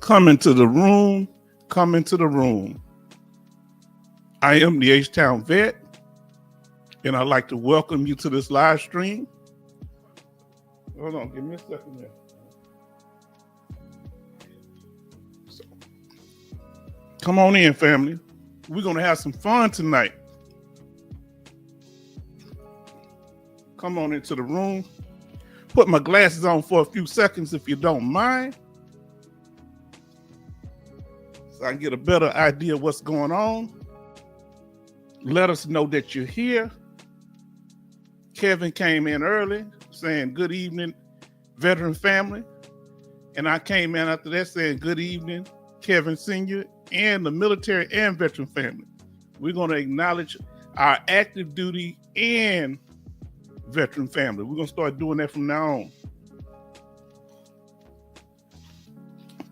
Come into the room. Come into the room. I am the H-Town Vet, and I'd like to welcome you to this live stream. Hold on, give me a second there. So, come on in, family. We're going to have some fun tonight. Come on into the room. Put my glasses on for a few seconds if you don't mind, so I can get a better idea of what's going on. Let us know that you're here. Kevin came in early saying good evening, veteran family. And I came in after that saying good evening, Kevin Sr. and the military and veteran family. We're going to acknowledge our active duty and veteran family. We're going to start doing that from now on.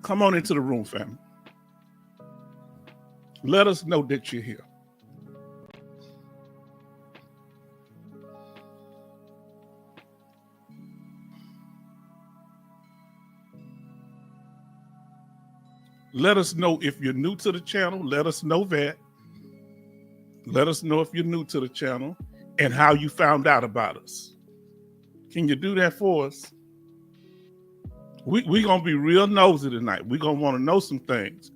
Come on into the room, family. Let us know that you're here. Let us know if you're new to the channel. Let us know that. Let us know if you're new to the channel and how you found out about us. Can you do that for us? We're going to be real nosy tonight. We're going to want to know some things.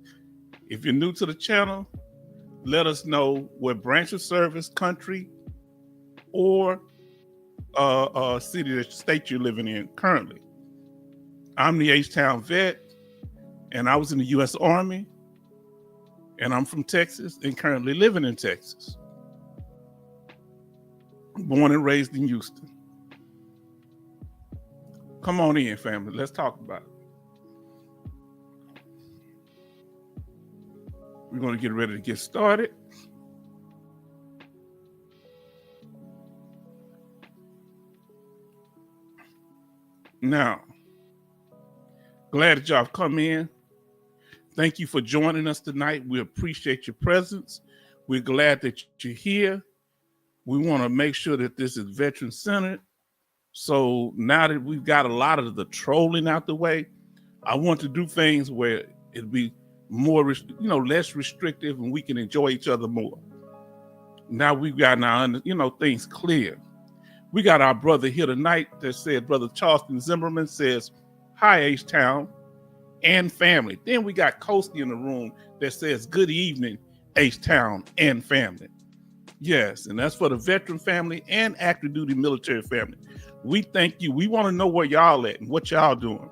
If you're new to the channel, let us know what branch of service, country, or city, state you're living in currently. I'm the H-Town Vet, and I was in the U.S. Army, and I'm from Texas and currently living in Texas. Born and raised in Houston. Come on in, family. Let's talk about it. We're going to get ready to get started. Now, glad that y'all have come in. Thank you for joining us tonight. We appreciate your presence. We're glad that you're here. We want to make sure that this is veteran-centered. So now that we've got a lot of the trolling out the way, I want to do things where it'd be more, less restrictive, and we can enjoy each other more. Now we've got things clear. We got our brother here tonight that said, Brother Charleston Zimmerman says, hi, H-Town and family. Then we got Coasty in the room that says, good evening, H-Town and family. Yes, and that's for the veteran family and active duty military family. We thank you. We want to know where y'all at and what y'all doing.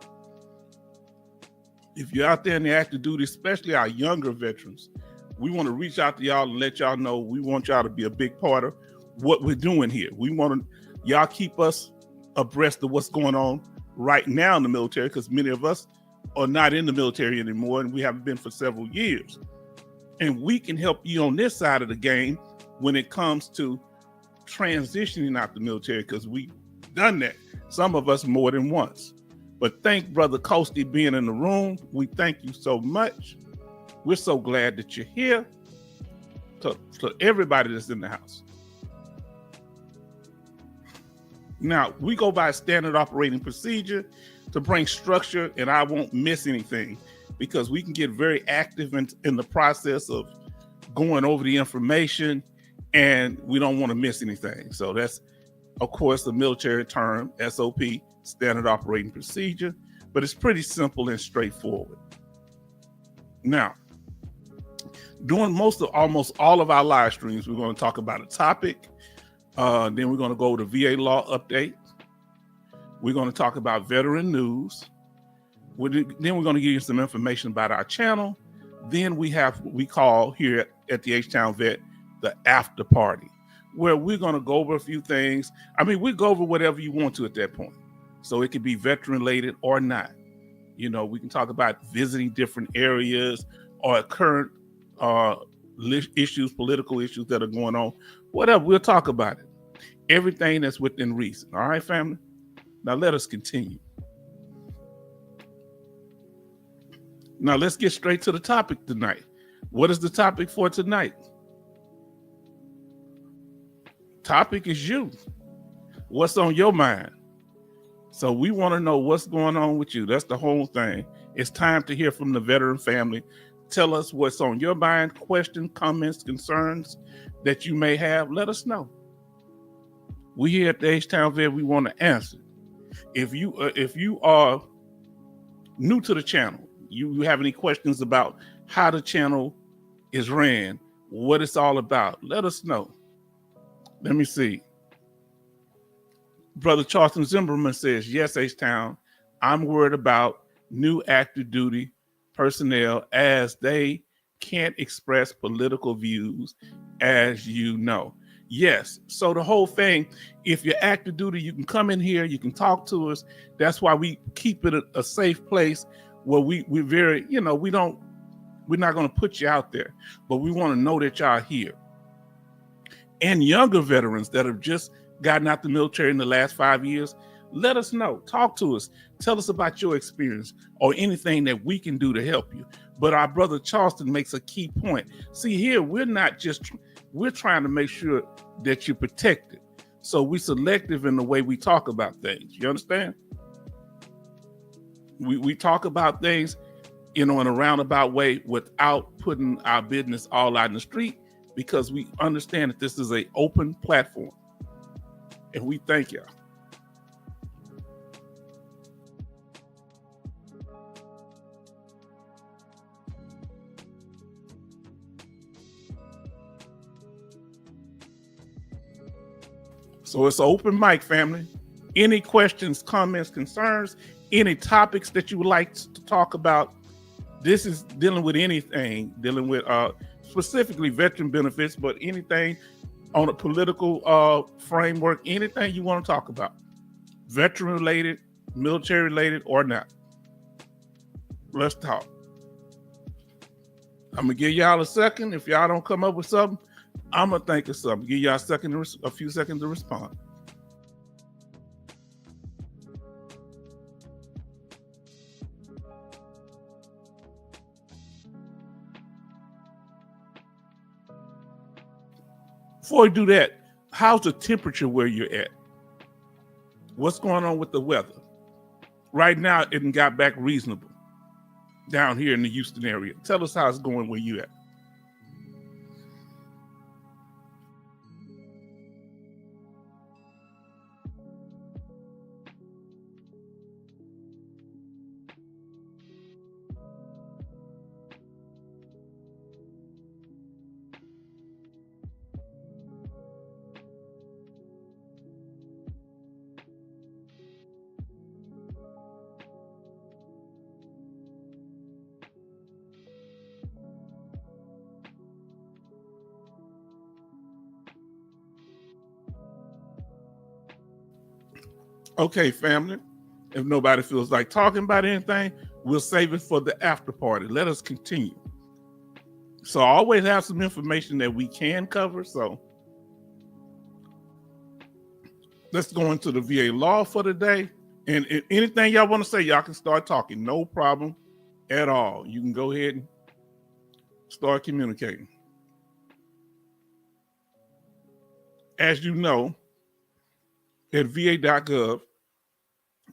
If you're out there in the active duty, especially our younger veterans, we want to reach out to y'all and let y'all know we want y'all to be a big part of what we're doing here. We want y'all keep us abreast of what's going on right now in the military, because many of us are not in the military anymore, and we haven't been for several years. And we can help you on this side of the game when it comes to transitioning out the military, because we've done that, some of us more than once. But thank Brother Coasty being in the room. We thank you so much. We're so glad that you're here. To everybody that's in the house. Now, we go by standard operating procedure to bring structure, and I won't miss anything, because we can get very active in the process of going over the information, and we don't want to miss anything. So that's, of course, the military term, SOP, standard operating procedure, but it's pretty simple and straightforward. Now, during almost all of our live streams, we're going to talk about a topic. Then we're going to go over the VA law update. We're going to talk about veteran news. Then we're going to give you some information about our channel. Then we have what we call here at the H-Town Vet, the after party, where we're going to go over a few things. I mean, we go over whatever you want to at that point. So it could be veteran related or not. We can talk about visiting different areas or current issues, political issues that are going on. Whatever, we'll talk about it. Everything that's within reason. All right, family? Now let us continue. Now let's get straight to the topic tonight. What is the topic for tonight? Topic is you. What's on your mind? So we want to know what's going on with you. That's the whole thing. It's time to hear from the veteran family. Tell us what's on your mind, questions, comments, concerns that you may have. Let us know. We here at the H-Town Vet, we want to answer. If you are new to the channel, you have any questions about how the channel is ran, what it's all about, let us know. Let me see. Brother Charleston Zimmerman says, yes, H-Town, I'm worried about new active duty personnel as they can't express political views, as you know. Yes. So the whole thing, if you're active duty, you can come in here, you can talk to us. That's why we keep it a safe place where we're very, we're not going to put you out there, but we want to know that y'all here. And younger veterans that have just gotten out the military in the last 5 years, let us know. Talk to us. Tell us about your experience or anything that we can do to help you. But our brother Charleston makes a key point. See, here, we're trying to make sure that you're protected. So we're selective in the way we talk about things. You understand? We talk about things, in a roundabout way without putting our business all out in the street, because we understand that this is an open platform. And we thank y'all. So it's an open mic, family. Any questions, comments, concerns, any topics that you would like to talk about? This is dealing with anything, dealing with specifically veteran benefits, but anything on a political framework, anything you want to talk about, veteran related, military related, or not. Let's talk. I'm gonna give y'all a second. If y'all don't come up with something, I'm gonna think of something. Give y'all a few seconds to respond. Before we do that, how's the temperature where you're at? What's going on with the weather? Right now, it got back reasonable down here in the Houston area. Tell us how it's going where you at. Okay, family. If nobody feels like talking about anything, we'll save it for the after party. Let us continue. So I always have some information that we can cover. So let's go into the VA law for today. And anything y'all want to say, y'all can start talking. No problem at all. You can go ahead and start communicating. As you know, at va.gov,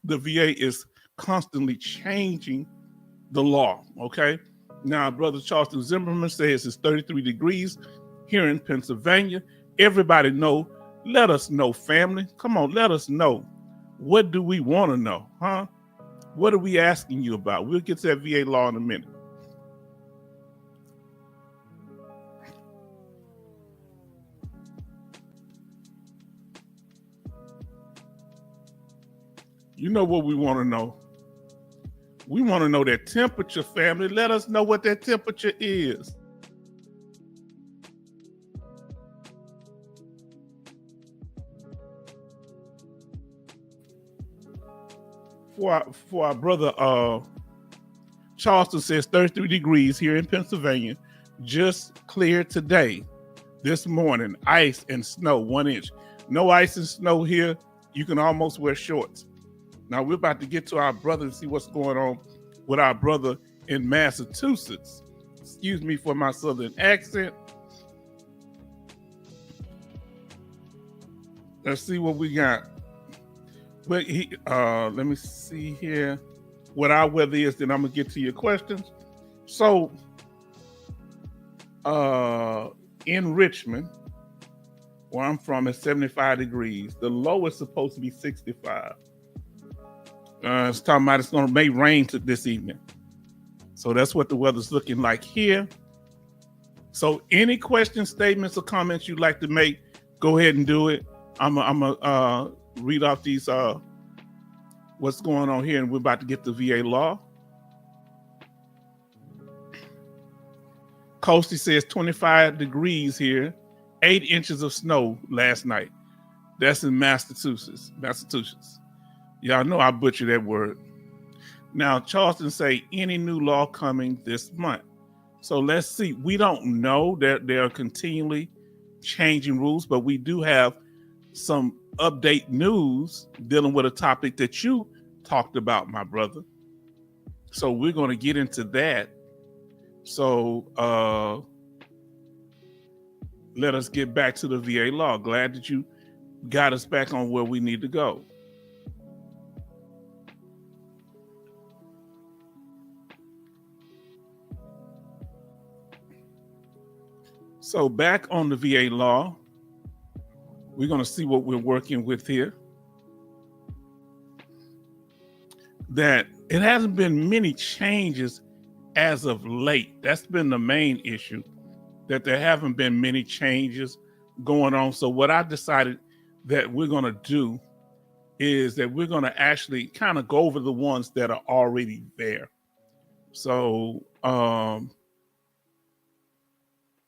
the VA is constantly changing the law, okay? Now, Brother Charleston Zimmerman says it's 33 degrees here in Pennsylvania. Everybody know, let us know, family. Come on, let us know. What do we want to know, huh? What are we asking you about? We'll get to that VA law in a minute. You know what we want to know? We want to know that temperature, family. Let us know what that temperature is. For our brother Charleston says 33 degrees here in Pennsylvania. Just cleared today, this morning. Ice and snow, 1 inch. No ice and snow here. You can almost wear shorts. Now we're about to get to our brother and see what's going on with our brother in Massachusetts. Excuse me for my southern accent. Let's see what we got. But let me see here. what our weather is, then I'm gonna get to your questions. So in Richmond, where I'm from, it's 75 degrees. The low is supposed to be 65. It's talking about it's gonna may rain this evening. So that's what the weather's looking like here. So any questions, statements, or comments you'd like to make, go ahead and do it. I'm gonna read off these what's going on here, and we're about to get the VA law. Coasty says 25 degrees here, 8 inches of snow last night. That's in Massachusetts. Y'all know I butchered that word. Now, Charleston say any new law coming this month. So let's see. We don't know that they are continually changing rules, but we do have some update news dealing with a topic that you talked about, my brother. So we're going to get into that. So let us get back to the VA law. Glad that you got us back on where we need to go. So back on the VA law, we're going to see what we're working with here. That it hasn't been many changes as of late. That's been the main issue, that there haven't been many changes going on. So what I decided that we're going to do is that we're going to actually kind of go over the ones that are already there. So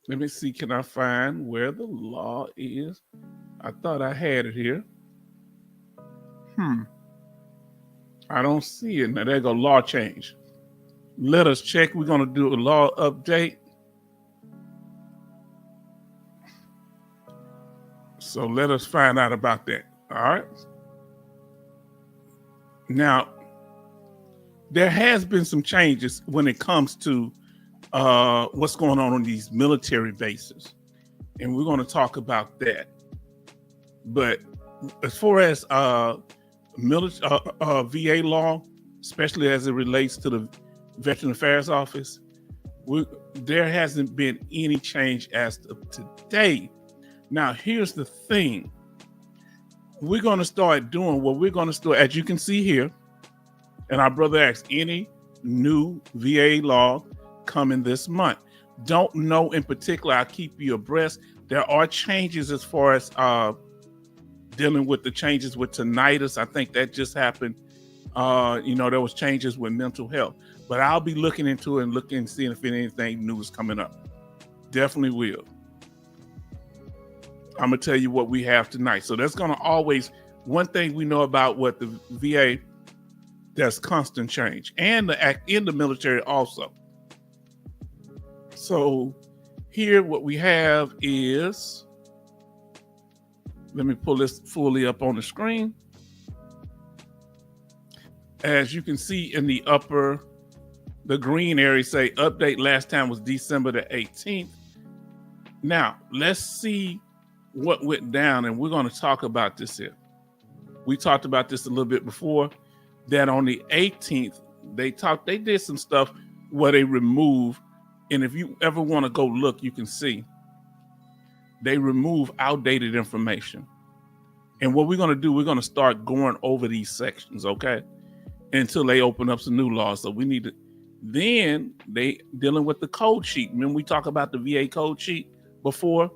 let me see, can I find where the law is? I thought I had it here. I don't see it. Now there go law change. Let us check. We're going to do a law update. So let us find out about that. All right. Now, there has been some changes when it comes to what's going on these military bases. And we're going to talk about that. But as far as VA law, especially as it relates to the Veteran Affairs Office, there hasn't been any change as of today. Now, here's the thing. We're going to start doing what we're going to start, as you can see here, and our brother asked, any new VA law coming this month. Don't know in particular. I'll keep you abreast. There are changes as far as dealing with the changes with tinnitus. I think that just happened. There was changes with mental health, but I'll be looking into it and seeing if anything new is coming up. Definitely will. I'm gonna tell you what we have tonight. So that's gonna always, one thing we know about what the VA, there's constant change, and the act in the military also. So here what we have is, let me pull this fully up on the screen. As you can see in the upper, the green area say update last time was December the 18th. Now let's see what went down, and we're going to talk about this here. We talked about this a little bit before, that on the 18th, they did some stuff where they removed, and if you ever want to go look, you can see they remove outdated information. And what we're going to do, we're going to start going over these sections, okay? Until they open up some new laws. So we need to, then they dealing with the code sheet. Remember we talked about the VA code sheet before?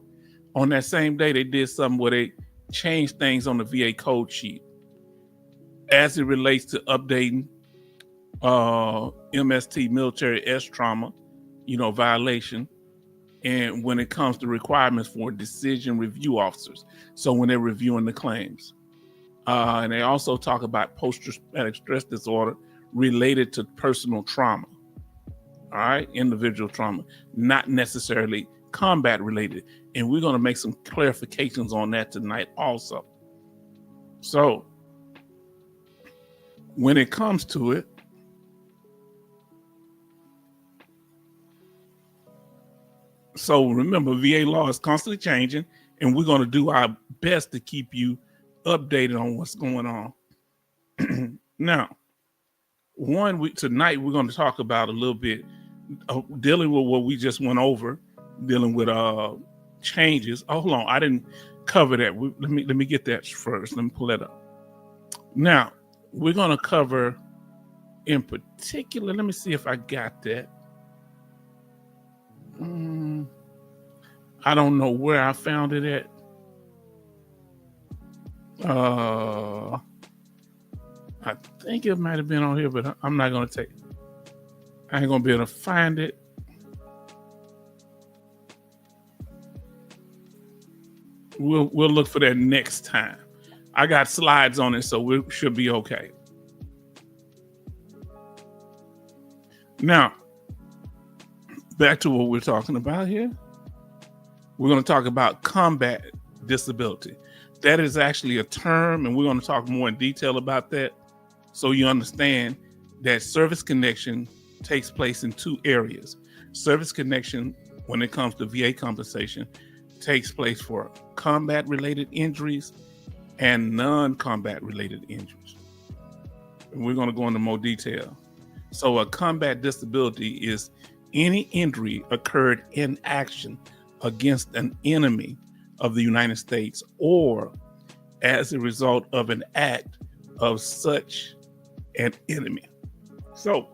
On that same day, they did something where they changed things on the VA code sheet as it relates to updating MST, military S trauma, violation. And when it comes to requirements for decision review officers. So when they're reviewing the claims. And they also talk about post-traumatic stress disorder related to personal trauma. All right, individual trauma, not necessarily combat related. And we're going to make some clarifications on that tonight also. So when it comes to it, so remember, VA law is constantly changing, and we're going to do our best to keep you updated on what's going on. Now, Tonight we're going to talk about a little bit dealing with what we just went over, dealing with changes. Oh, hold on, I didn't cover that. Let me get that first. Let me pull that up. Now we're going to cover in particular. Let me see if I got that. I don't know where I found it at. I think it might have been on here, but I'm not going to take it. I ain't going to be able to find it. We'll look for that next time. I got slides on it, so we should be okay. Now, back to what we're talking about here. We're going to talk about combat disability. That is actually a term, and we're going to talk more in detail about that so you understand that service connection takes place in two areas. Service connection, when it comes to VA compensation, takes place for combat-related injuries and non-combat related injuries. And we're going to go into more detail. So a combat disability is any injury occurred in action against an enemy of the United States or as a result of an act of such an enemy. So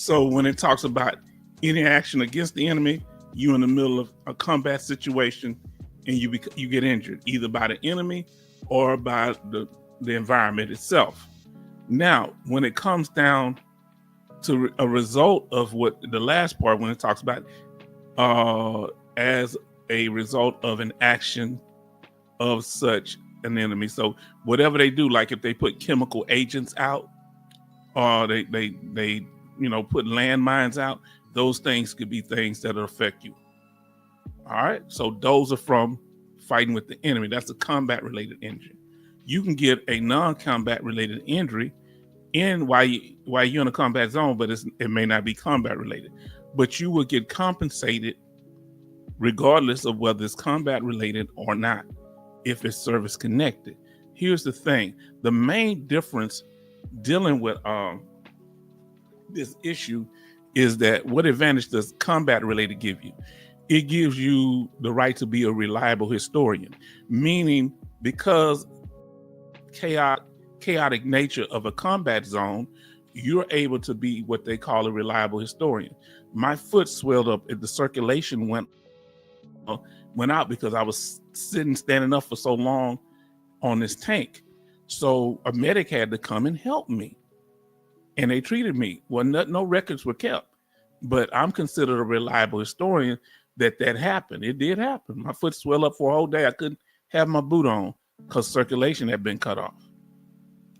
when it talks about any action against the enemy, you're in the middle of a combat situation and you get injured either by the enemy or by the environment itself. Now, when it comes down to a result of what the last part, when it talks about as a result of an action of such an enemy. So whatever they do, like if they put chemical agents out, or they put landmines out, those things could be things that affect you. All right. So those are from fighting with the enemy. That's a combat related injury. You can get a non-combat related injury while you're in a combat zone, but it may not be combat related, but you will get compensated regardless of whether it's combat related or not, if it's service connected. Here's the thing. The main difference dealing with this issue is that what advantage does combat related give you? It gives you the right to be a reliable historian, meaning because chaotic nature of a combat zone, you're able to be what they call a reliable historian. My foot swelled up, the circulation went out because I was standing up for so long on this tank. So a medic had to come and help me, and they treated me. Well, no records were kept, but I'm considered a reliable historian that happened. It did happen. My foot swelled up for a whole day. I couldn't have my boot on because circulation had been cut off.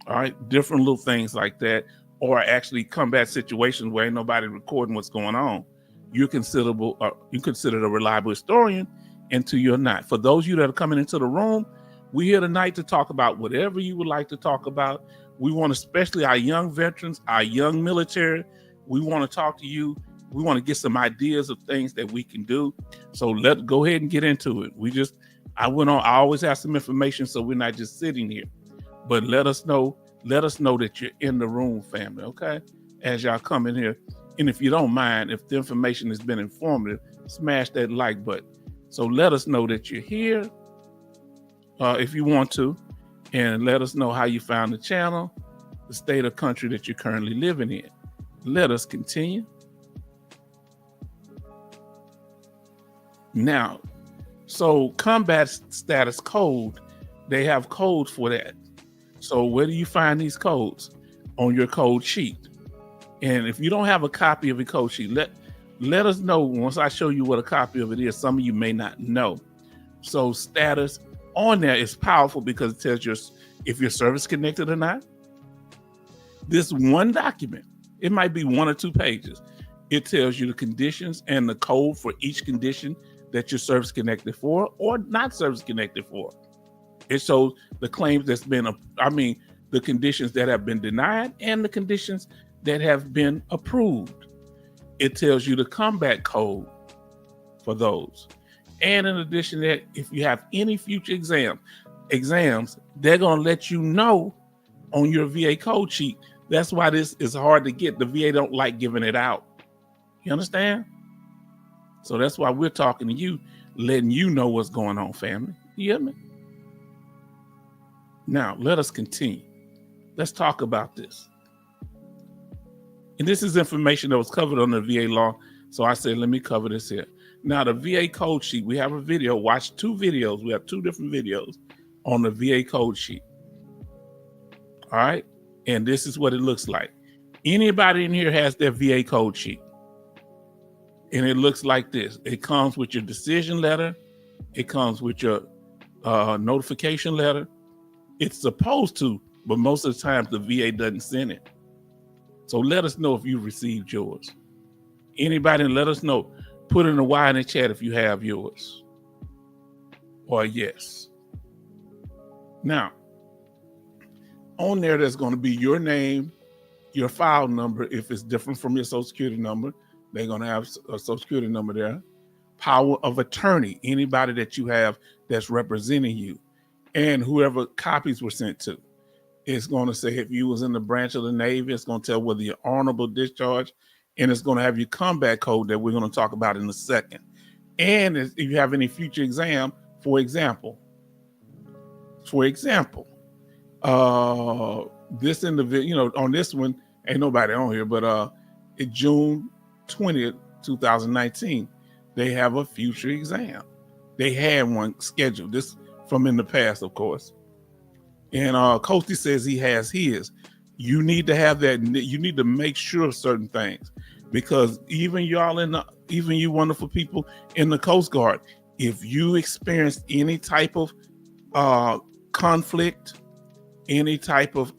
All right, different little things like that, or actually combat situations where ain't nobody recording what's going on. You're considered a reliable historian until you're not. For those of you that are coming into the room, we're here tonight to talk about whatever you would like to talk about. We want, especially our young veterans, our young military, we want to talk to you. We want to get some ideas of things that we can do. So let's go ahead and get into it. I always have some information, so we're not just sitting here. But let us know that you're in the room, family, okay? As y'all come in here. And if you don't mind, if the information has been informative, smash that like button. So let us know that you're here if you want to, and let us know how you found the channel, the state or country that you're currently living in. Let us continue. Now, so combat status code, they have codes for that. So where do you find these codes? On your code sheet. And if you don't have a copy of a code sheet, let us know once I show you what a copy of it is. Some of you may not know. So status on there is powerful because it tells you if you're service connected or not. This one document, it might be 1 or 2 pages. It tells you the conditions and the code for each condition that you're service connected for or not service connected for. It shows the claims the conditions that have been denied and the conditions that have been approved. It tells you the combat code for those. And in addition to that, if you have any future exams, they're going to let you know on your VA code sheet That's why this is hard to get. The VA don't like giving it out. You understand? So that's why we're talking to you, letting you know what's going on, family. You hear me? Now, let us continue. Let's talk about this. And this is information that was covered on the VA law. So I said, let me cover this here. Now, the VA code sheet, we have a video. Watch 2 videos. We have 2 different videos on the VA code sheet. All right. And this is what it looks like. Anybody in here has their VA code sheet. And it looks like this. It comes with your decision letter. It comes with your notification letter. It's supposed to, but most of the time the VA doesn't send it. So let us know if you received yours. Anybody, let us know. Put in a Y in the chat if you have yours. Or yes. Now, on there's going to be your name, your file number. If it's different from your Social Security number, they're going to have a Social Security number there. Power of attorney, anybody that you have that's representing you, and whoever copies were sent to. It's going to say if you was in the branch of the Navy, it's going to tell whether you're honorable discharge, and it's going to have your combat code that we're going to talk about in a second. And if you have any future exam, for example, this individual, on this one, ain't nobody on here, but it's June 20th, 2019, they have a future exam. They had one scheduled, this from in the past, of course. And Coasty says he has his. You need to have that. You need to make sure of certain things, because even you wonderful people in the Coast Guard, if you experience any type of conflict, any type of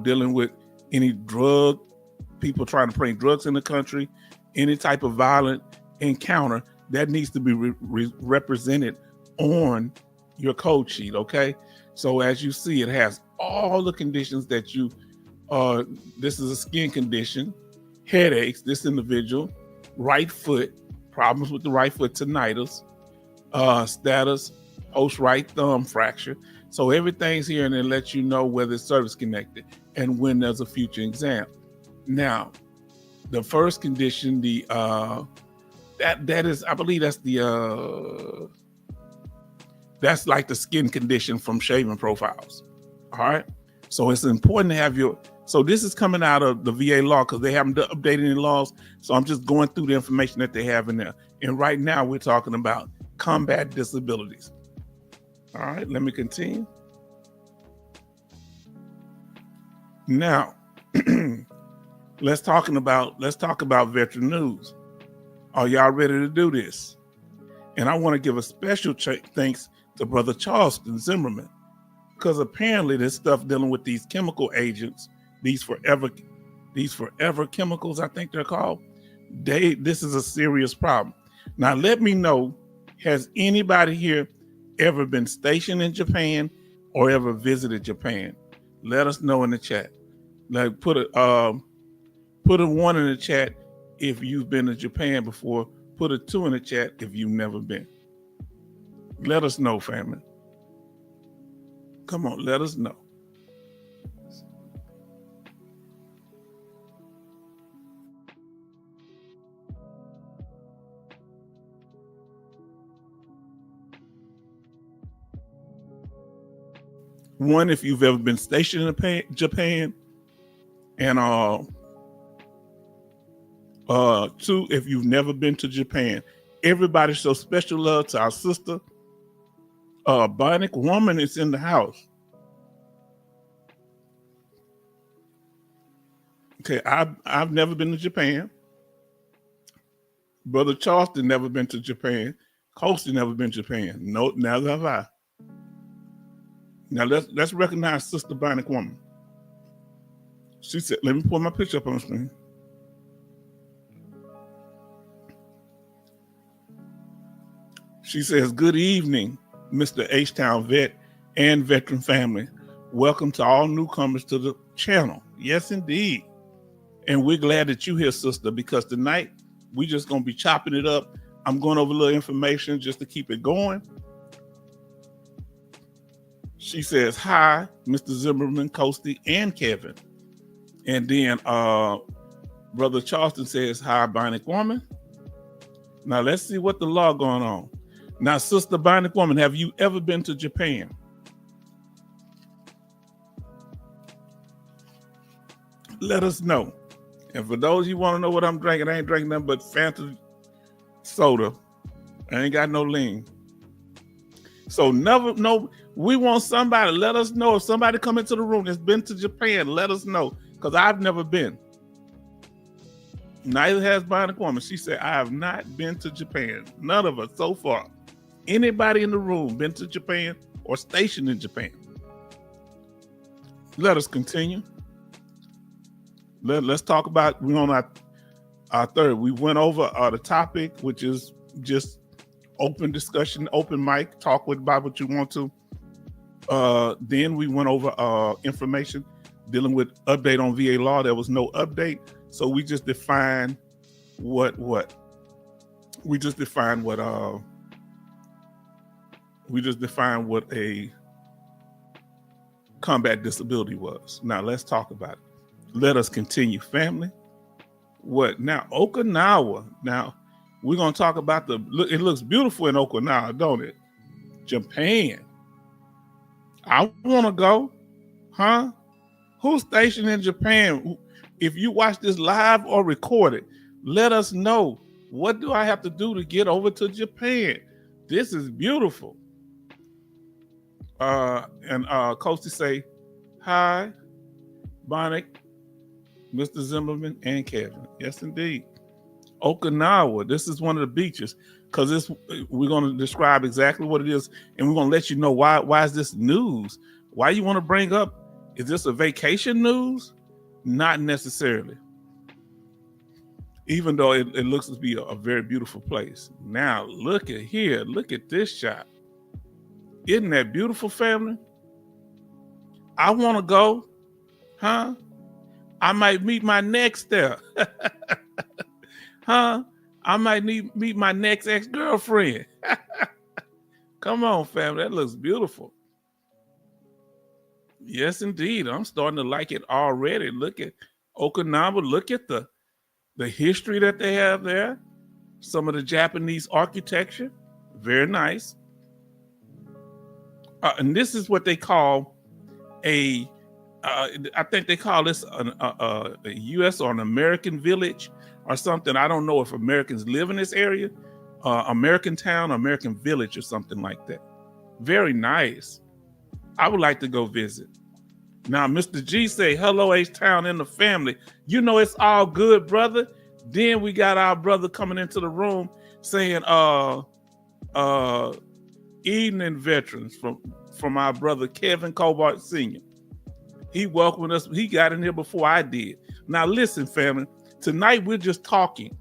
dealing with any drug, people trying to bring drugs in the country, any type of violent encounter, that needs to be represented on your code sheet. Okay, so as you see, it has all the conditions that you this is a skin condition, headaches, this individual, right foot, problems with the right foot, tinnitus, status, post right thumb fracture. So everything's here, and it lets you know whether it's service connected and when there's a future exam. Now, the first condition, that is, I believe that's that's like the skin condition from shaving profiles. All right. So it's important to have so this is coming out of the VA law because they haven't updated any laws. So I'm just going through the information that they have in there. And right now we're talking about combat disabilities. All right, let me continue. Now, let's talk about veteran news. Are y'all ready to do this? And I want to give a special thanks to Brother Charleston Zimmerman, because apparently this stuff dealing with these chemical agents, these forever chemicals, I think they're called, this is a serious problem. Now let me know, has anybody here ever been stationed in Japan or ever visited Japan? Let us know in the chat. Like put a 1 in the chat if you've been to Japan before. Put a 2 in the chat if you've never been. Let us know, family. Come on, let us know. One, if you've ever been stationed in Japan, and 2, if you've never been to Japan. Everybody show special love to our sister, Bionic Woman is in the house. Okay, I've never been to Japan. Brother Charleston never been to Japan. Coasty never been to Japan. No, neither have I. Now let's recognize Sister Bionic Woman. She said, let me pull my picture up on the screen. She says, good evening, Mr. H-Town vet and veteran family. Welcome to all newcomers to the channel. Yes, indeed. And we're glad that you're here, sister, because tonight we're just going to be chopping it up. I'm going over a little information just to keep it going. She says, hi, Mr. Zimmerman, Coasty, and Kevin. And then Brother Charleston says, hi, Bionic Woman. Now let's see what the law going on. Now, Sister Bionic Woman, have you ever been to Japan? Let us know. And for those you want to know what I'm drinking, I ain't drinking nothing but Fanta soda. I ain't got no lean. So we want somebody, let us know. If somebody come into the room that's been to Japan, let us know. Because I've never been. Neither has Bionic Woman. She said, I have not been to Japan. None of us so far. Anybody in the room been to Japan or stationed in Japan? Let us continue. Let's talk about, we're on our third. We went over the topic, which is just open discussion, open mic, talk about what you want to. Then we went over information dealing with update on VA law. There was no update. So we just defined what a combat disability was. Now let's talk about it. Let us continue, family. What now? Okinawa. Now we're gonna talk about it looks beautiful in Okinawa, don't it? Japan. I wanna go. Huh? Who's stationed in Japan? If you watch this live or recorded, let us know. What do I have to do to get over to Japan? This is beautiful. And Coasty say, hi, Bionic, Mr. Zimmerman, and Kevin. Yes, indeed. Okinawa, this is one of the beaches, because we're going to describe exactly what it is, and we're going to let you know why is this news? Why you want to bring up, is this a vacation news? Not necessarily. Even though it looks to be a very beautiful place. Now, look at here. Look at this shot. Isn't that beautiful, family? I want to go. Huh? I might meet my next there. Huh? I might meet my next ex-girlfriend. Come on, family. That looks beautiful. Yes, indeed. I'm starting to like it already. Look at Okinawa. Look at the history that they have there. Some of the Japanese architecture. Very nice. And this is what they call I think they call this a U.S. or an American village or something. I don't know if Americans live in this area. American town, American village or something like that. Very nice. I would like to go visit. Now, Mr. G say, hello, H-Town and the family. You know it's all good, brother. Then we got our brother coming into the room saying, evening veterans from our brother Kevin Cobart Sr. He welcomed us. He got in here before I did. Now, listen, family. Tonight, we're just talking.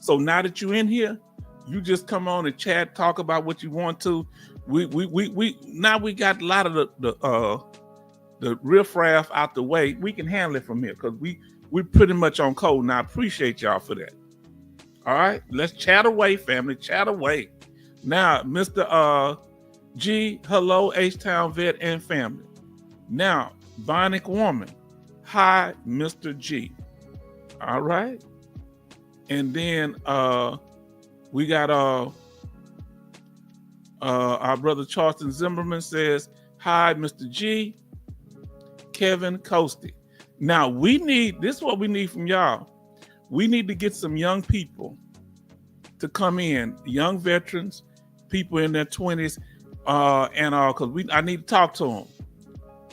So now that you're in here, you just come on and chat, talk about what you want to. We now we got a lot of the riffraff out the way. We can handle it from here because we're pretty much on code. Now I appreciate y'all for that. All right, let's chat away, family. Chat away. Now, Mr. G, hello, H-Town vet and family. Now, Bionic Woman, hi, Mr. G. All right, and then we got our brother Charleston Zimmerman says, hi, Mr. G, Kevin Coasty. Now, this is what we need from y'all. We need to get some young people to come in, young veterans, people in their 20s, because I need to talk to them.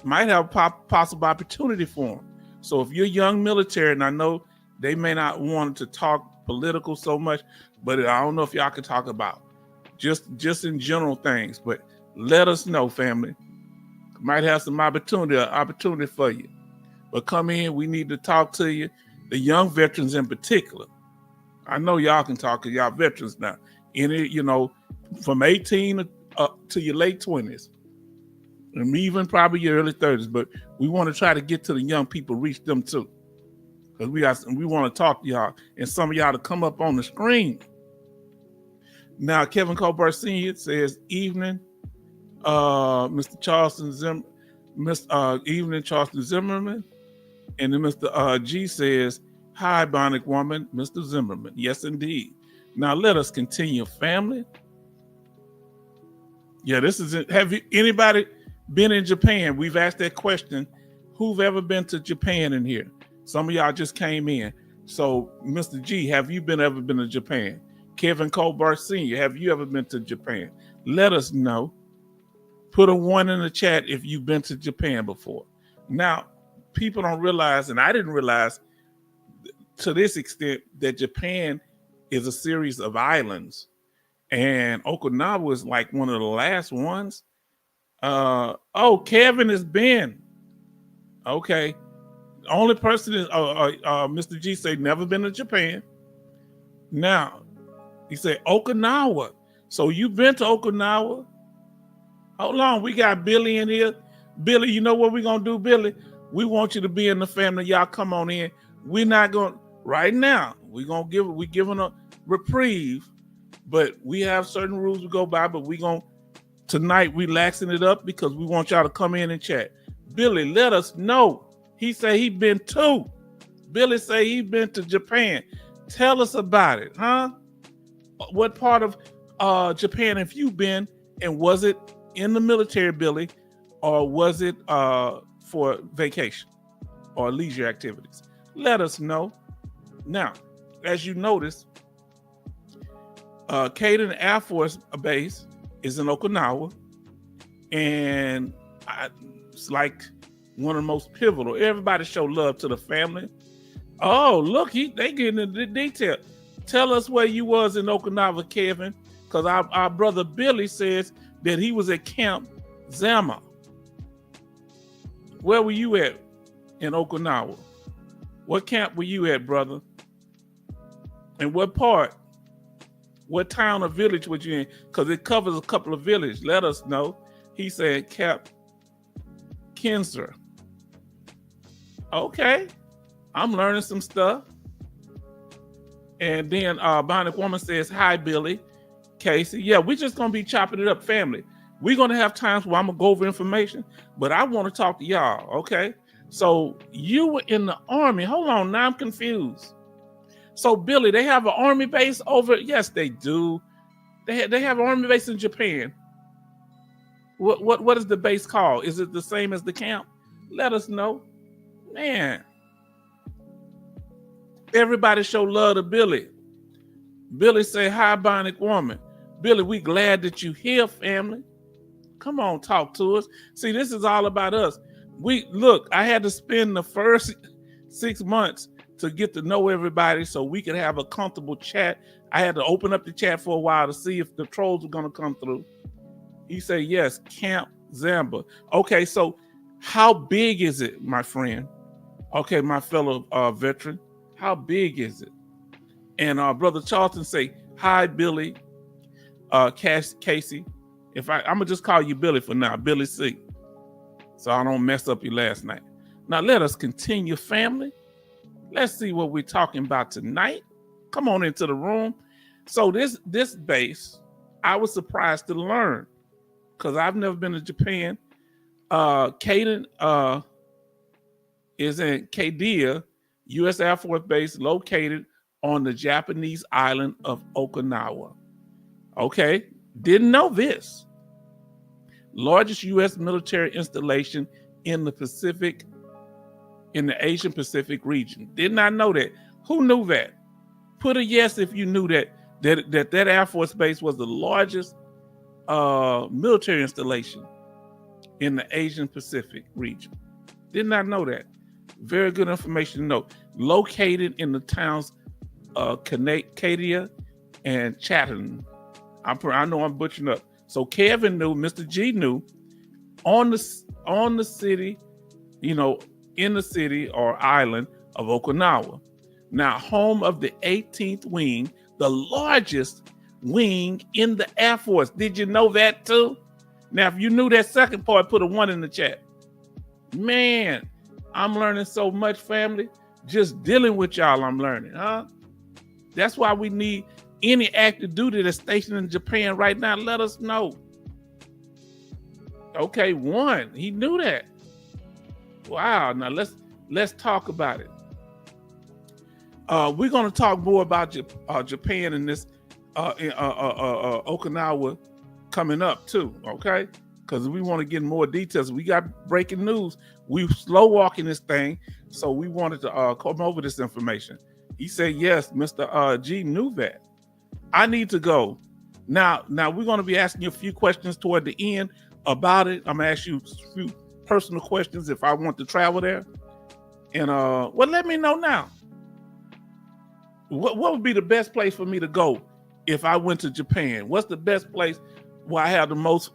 Might have a possible opportunity for them. So if you're young military, and I know they may not want to talk political so much, but I don't know if y'all can talk about just in general things, but let us know, family. Might have some opportunity for you. But come in, we need to talk to you, the young veterans in particular. I know y'all can talk to y'all veterans now. From 18 to your late 20s, and even probably your early 30s. But we want to try to get to the young people, reach them too, because we want to talk to y'all, and some of y'all to come up on the screen. Now, Kevin Colbert Sr. says, evening, Mr. Charleston Zimmer, Evening Charleston Zimmerman, and then Mr. G says, "Hi, Bionic Woman, Mr. Zimmerman." Yes, indeed. Now let us continue, family. Yeah, this is it. Have anybody been in Japan? We've asked that question. Who've ever been to Japan in here? Some of y'all just came in. So, Mr. G, have you ever been to Japan? Kevin Colbert Sr., have you ever been to Japan? Let us know. Put a 1 in the chat if you've been to Japan before. Now, people don't realize, and I didn't realize to this extent, that Japan is a series of islands. And Okinawa is like one of the last ones. Kevin has been. Okay. The only person is Mr. G say never been to Japan. Now, he said Okinawa. So you've been to Okinawa? Hold on, we got Billy in here. Billy, you know what we're gonna do, Billy? We want you to be in the family. Y'all come on in. We're not gonna right now. We're giving a reprieve. But we have certain rules we go by, but tonight relaxing it up because we want y'all to come in and chat. Billy, let us know. He say he been to. Billy say he been to Japan. Tell us about it, huh? What part of Japan have you been, and was it in the military, Billy, or was it for vacation or leisure activities? Let us know. Now, as you notice, Caden Air Force Base is in Okinawa, and it's like one of the most pivotal. Everybody show love to the family. Oh, look, they getting into the detail. Tell us where you was in Okinawa, Kevin, because our brother Billy says that he was at Camp Zama. Where were you at in Okinawa? What camp were you at, brother? And what part? What town or village was you in? Because it covers a couple of villages. Let us know. He said Camp Kinser. Okay. I'm learning some stuff. And then Bionic Woman says, "Hi, Billy, Casey." Yeah, we're just going to be chopping it up, family. We're going to have times where I'm going to go over information, but I want to talk to y'all, okay? So you were in the Army. Hold on, now I'm confused. So, Billy, they have an Army base over? Yes, they do. They have an Army base in Japan. What is the base called? Is it the same as the camp? Let us know. Man. Everybody show love to Billy. Billy say, "Hi, Bionic Woman." Billy, we glad that you here, family. Come on, talk to us. See, this is all about us. I had to spend the first 6 months to get to know everybody so we could have a comfortable chat. I had to open up the chat for a while to see if the trolls were going to come through. He said, yes, Camp Zamba. Okay, so how big is it, my friend? Okay, my fellow veteran, how big is it? And Brother Charlton say, "Hi, Billy, Casey." I'm going to just call you Billy for now, Billy C. So I don't mess up your last name. Now let us continue, family. Let's see what we're talking about tonight. Come on into the room. So this base, I was surprised to learn because I've never been to Japan. Caden is in Kadia, U.S. Air Force Base, located on the Japanese island of Okinawa. Okay, didn't know this. Largest U.S. military installation in the Asian Pacific region. Did not know that. Who knew that? Put a yes if you knew that Air Force Base was the largest military installation in the Asian Pacific region. Did not know that. Very good information to know. Located in the towns of Kadia and Chatham. I know I'm butchering up. So Kevin knew, Mr. G knew, on the city, in the city or island of Okinawa. Now, home of the 18th Wing, the largest wing in the Air Force. Did you know that too? Now, if you knew that second part, put a 1 in the chat. Man, I'm learning so much, family. Just dealing with y'all, I'm learning, huh? That's why we need any active duty that's stationed in Japan right now. Let us know. Okay, one. He knew that. Wow. Now let's talk about it. We're going to talk more about Japan and this Okinawa coming up too. Okay, because we want to get more details. We got breaking news. We slow walking this thing, so we wanted to come over this information. He said yes, Mr. G knew that. I need to go. Now we're going to be asking you a few questions toward the end about it. I'm going to ask you a few personal questions if I want to travel there. And let me know now. What would be the best place for me to go if I went to Japan? What's the best place where I have the most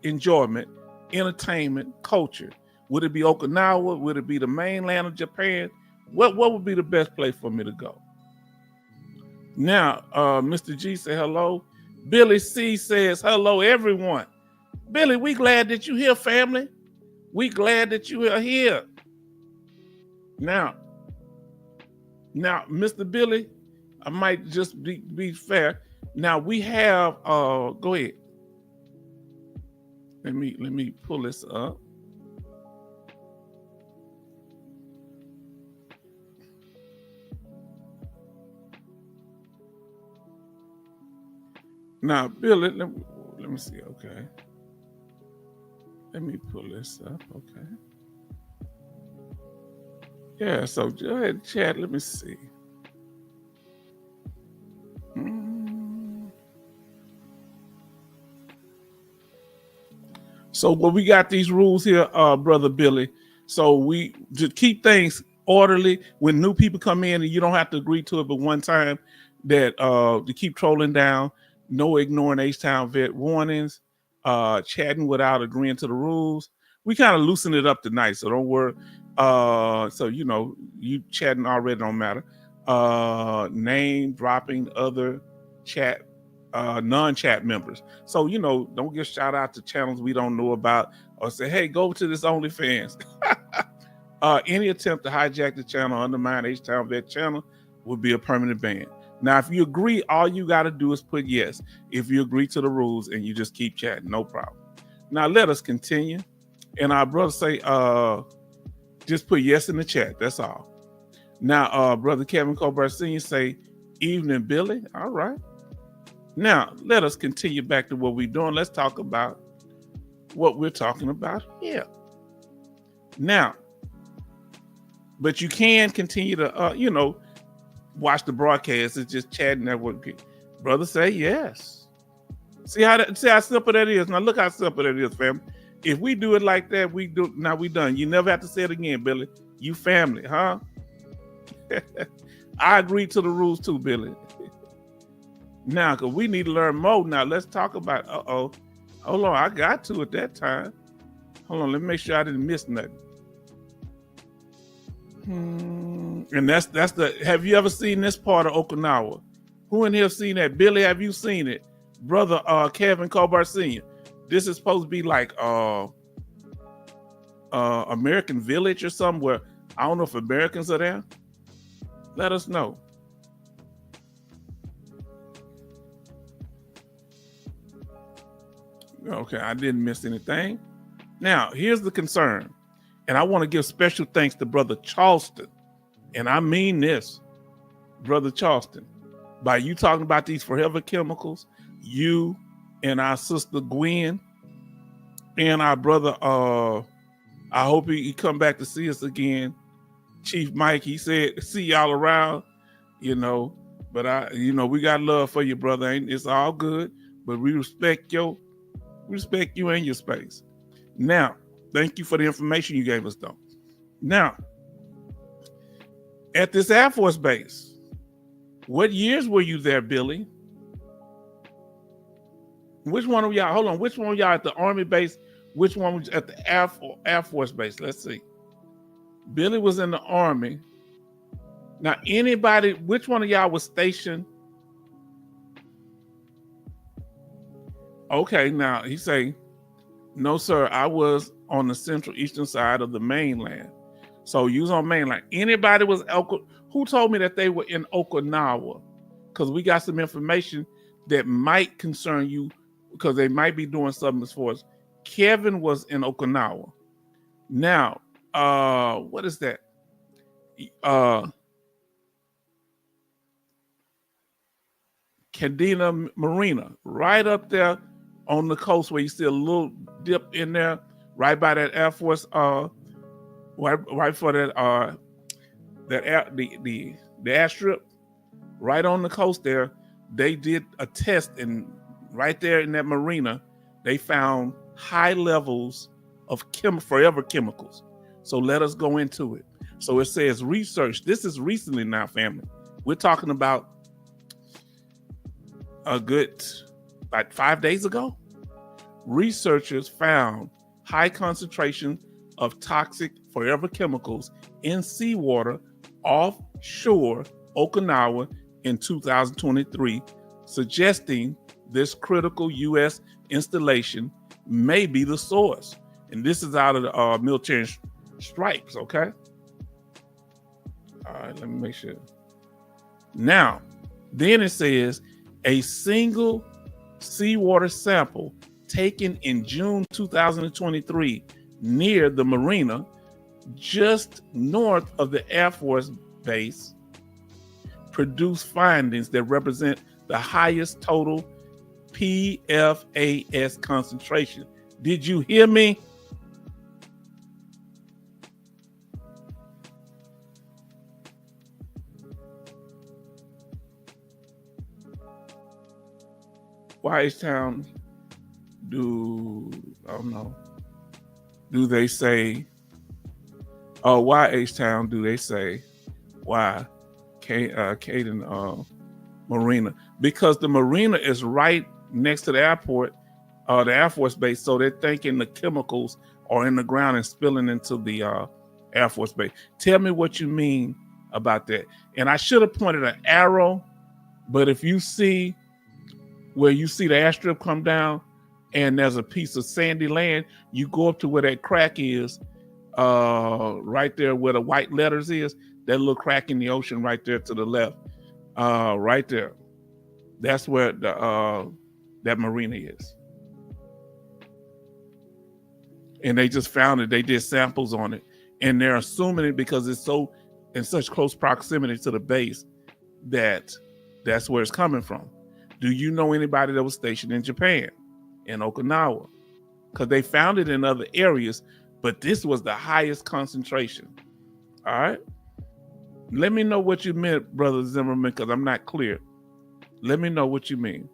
enjoyment, entertainment, culture? Would it be Okinawa? Would it be the mainland of Japan? What would be the best place for me to go? Now, Mr. G say hello. Billy C says hello, everyone. Billy, we glad that you're here, family. We glad that you are here. Now, Mr. Billy, I might just be fair. Now we have go ahead. Let me pull this up. Now, Billy, let me see. Okay. Let me pull this up. Okay. Yeah, so go ahead, chat. Let me see. So, well, we got these rules here, Brother Billy. So we to keep things orderly when new people come in, and you don't have to agree to it, but one time that to keep trolling down, no ignoring H-Town vet warnings, chatting without agreeing to the rules. We kind of loosen it up tonight, so don't worry. So you chatting already don't matter. Name dropping other chat non-chat members. So don't get shout out to channels we don't know about or say, hey, go to this OnlyFans. Any attempt to hijack the channel, undermine H-Town Vet channel would be a permanent ban. Now, if you agree, all you got to do is put yes. If you agree to the rules and you just keep chatting, no problem. Now, let us continue. And our brother say, just put yes in the chat. That's all. Now, Brother Kevin Colbert Sr. say, evening, Billy. All right. Now, let us continue back to what we're doing. Let's talk about what we're talking about here. Now, but you can continue to, watch the broadcast. It's just chatting there with people. Brother say yes. See how simple that is. Now look how simple that is, family. If we do it like that, we done. You never have to say it again, Billy. You family, huh? I agree to the rules too, Billy. Now, because we need to learn more. Now let's talk about. Hold on, I got to at that time. Hold on, let me make sure I didn't miss nothing. And that's the. Have you ever seen this part of Okinawa? Who in here have seen that? Billy, have you seen it? Brother Kevin Colbert Sr. This is supposed to be like American Village or somewhere. I don't know if Americans are there. Let us know. Okay, I didn't miss anything. Now, here's the concern. And I want to give special thanks to Brother Charleston. And I mean this, Brother Charleston. By you talking about these forever chemicals, you and our sister Gwen and our brother, I hope he come back to see us again. Chief Mike, he said, see y'all around, but we got love for you, brother. It's all good, but we respect you and your space. Now, thank you for the information you gave us, though. Now, at this Air Force base, what years were you there, Billy? Which one of y'all? Hold on. Which one of y'all at the Army base? Which one was at the Air Force base? Let's see. Billy was in the Army. Now, which one of y'all was stationed? Okay, now he say, no, sir, I was on the central eastern side of the mainland. So you was on mainland. Anybody was who told me that they were in Okinawa? Because we got some information that might concern you because they might be doing something as far as Kevin was in Okinawa. Now, what is that? Kadena Marina, right up there on the coast where you see a little dip in there, right by that Air Force, right for that the airstrip, right on the coast there. They did a test, and right there in that marina, they found high levels of forever chemicals. So let us go into it. So it says research. This is recently now, family. We're talking about a good, like 5 days ago. Researchers found high concentration of toxic forever chemicals in seawater offshore Okinawa in 2023, suggesting this critical U.S. installation may be the source. And this is out of the military stripes, okay? All right, let me make sure. Now, then it says a single seawater sample taken in June 2023 near the marina just north of the Air Force Base produced findings that represent the highest total PFAS concentration. Did you hear me? Why H-Town do they say, why H-Town do they say, why Kadena Marina? Because the marina is right next to the airport, the Air Force Base, so they're thinking the chemicals are in the ground and spilling into the Air Force Base. Tell me what you mean about that. And I should have pointed an arrow, but if you see where you see the airstrip come down and there's a piece of sandy land, you go up to where that crack is, right there where the white letters is, that little crack in the ocean right there to the left, right there. That's where that marina is. And they just found it. They did samples on it, and they're assuming it because it's so in such close proximity to the base that that's where it's coming from. Do you know anybody that was stationed in Japan, in Okinawa? Because they found it in other areas, but this was the highest concentration. All right. Let me know what you meant, Brother Zimmerman, because I'm not clear. Let me know what you mean.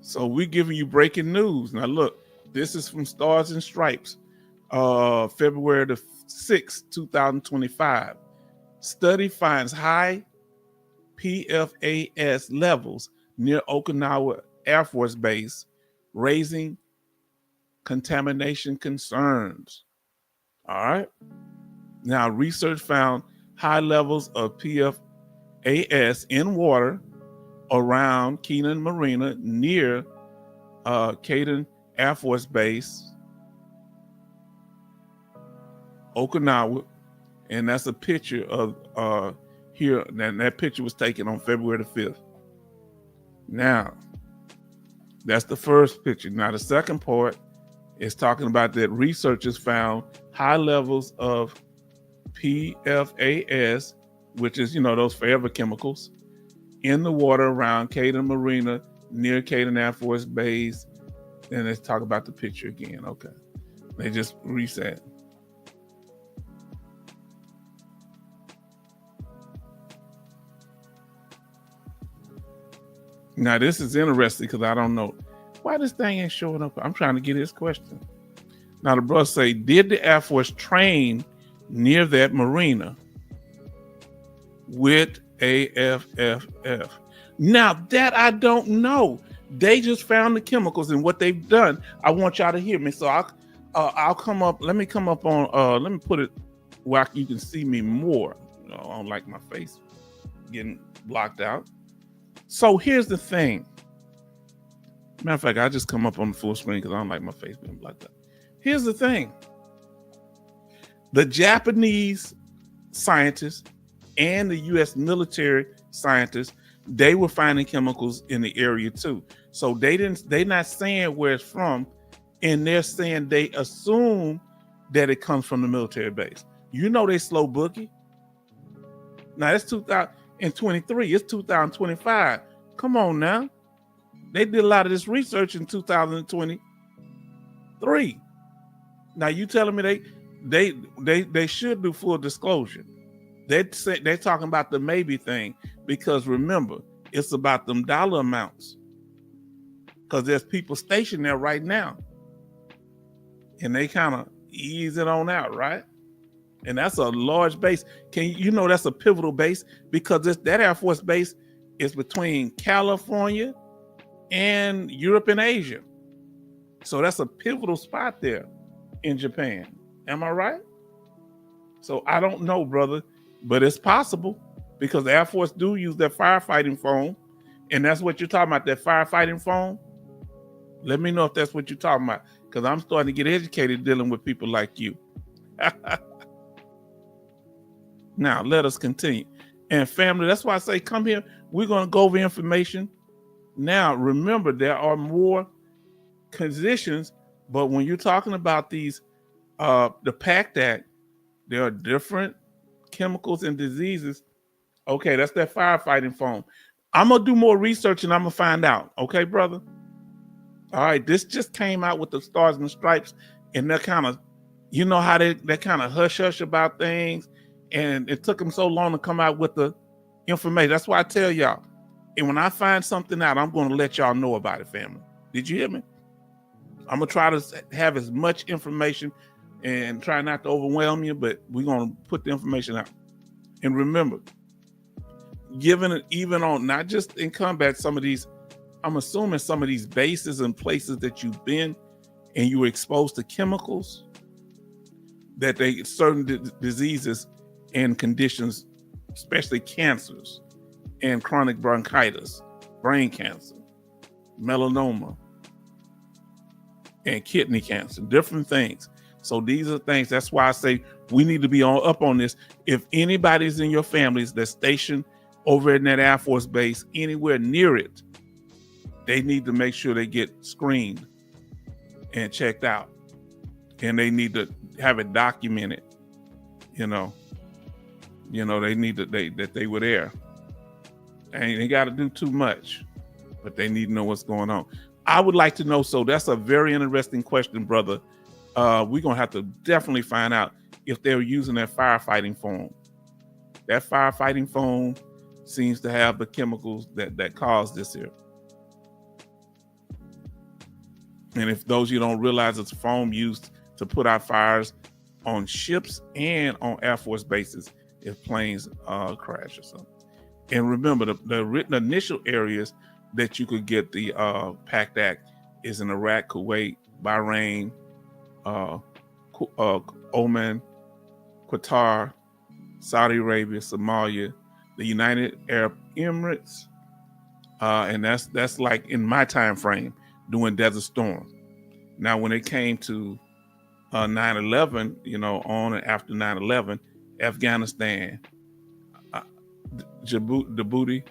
So we're giving you breaking news. Now look, this is from Stars and Stripes, February the 6th, 2025. Study finds high PFAS levels near Okinawa Air Force Base, raising contamination concerns. All right. Now, research found high levels of PFAS in water around Kadena Marina near Kadena Air Force Base, Okinawa, and that's a picture of here. And that picture was taken on February the 5th. Now, that's the first picture. Now, the second part is talking about that researchers found high levels of PFAS, which is, those forever chemicals, in the water around Kadena Marina near Kadena Air Force Base. And let's talk about the picture again. Okay. They just reset. Now, this is interesting because I don't know why this thing ain't showing up. I'm trying to get his question. Now, the brother say, did the Air Force train near that marina with AFFF? Now, that I don't know. They just found the chemicals, and what they've done, I want y'all to hear me. So I'll come up. Let me come up on, let me put it where you can see me more. I don't like my face getting blocked out. So here's the thing. Matter of fact, I just come up on the full screen because I don't like my face being blocked out. Here's the thing. The Japanese scientists and the U.S. military scientists they were finding chemicals in the area too. So they're not saying where it's from, and they're saying they assume that it comes from the military base. You know they slow boogie. Now it's 2023, it's 2025. Come on now. They did a lot of this research in 2023. Now you telling me they should do full disclosure. They're talking about the maybe thing, because remember, it's about them dollar amounts. Because there's people stationed there right now, and they kind of ease it on out, right? And that's a large base. That's a pivotal base, because that Air Force base is between California and Europe and Asia. So that's a pivotal spot there in Japan. Am I right? So I don't know, brother, but it's possible, because the Air Force do use their firefighting foam. And that's what you're talking about, that firefighting foam. Let me know if that's what you're talking about, because I'm starting to get educated dealing with people like you. Now, let us continue. And family, that's why I say come here. We're going to go over information. Now, remember, there are more conditions, but when you're talking about these, the PACT Act, there are different chemicals and diseases. Okay, that's that firefighting foam. I'm going to do more research and I'm going to find out. Okay, brother? All right, this just came out with the Stars and Stripes, and they're kind of, you know how they kind of hush about things, and it took them so long to come out with the information. That's why I tell y'all, and when I find something out, I'm going to let y'all know about it, family. Did you hear me? I'm going to try to have as much information and try not to overwhelm you, but we're going to put the information out. And remember, given it even on, not just in combat, some of these, I'm assuming some of these bases and places that you've been and you were exposed to chemicals, that certain diseases and conditions, especially cancers and chronic bronchitis, brain cancer, melanoma, and kidney cancer, different things. So these are things, that's why I say we need to be up on this. If anybody's in your families that's stationed over in that Air Force base, anywhere near it, they need to make sure they get screened and checked out. And they need to have it documented, they need that they were there. And they got to do too much, but they need to know what's going on. I would like to know, so that's a very interesting question, brother. We're going to have to definitely find out if they're using that firefighting foam. That firefighting foam seems to have the chemicals that cause this here. And if those you don't realize, it's foam used to put out fires on ships and on Air Force bases if planes crash or something. And remember, the written initial areas that you could get the PACT Act is in Iraq, Kuwait, Bahrain, Oman, Qatar, Saudi Arabia, Somalia, the United Arab Emirates, and that's like in my time frame doing Desert Storm. Now, when it came to 9/11, on and after 9/11, Afghanistan, Djibouti,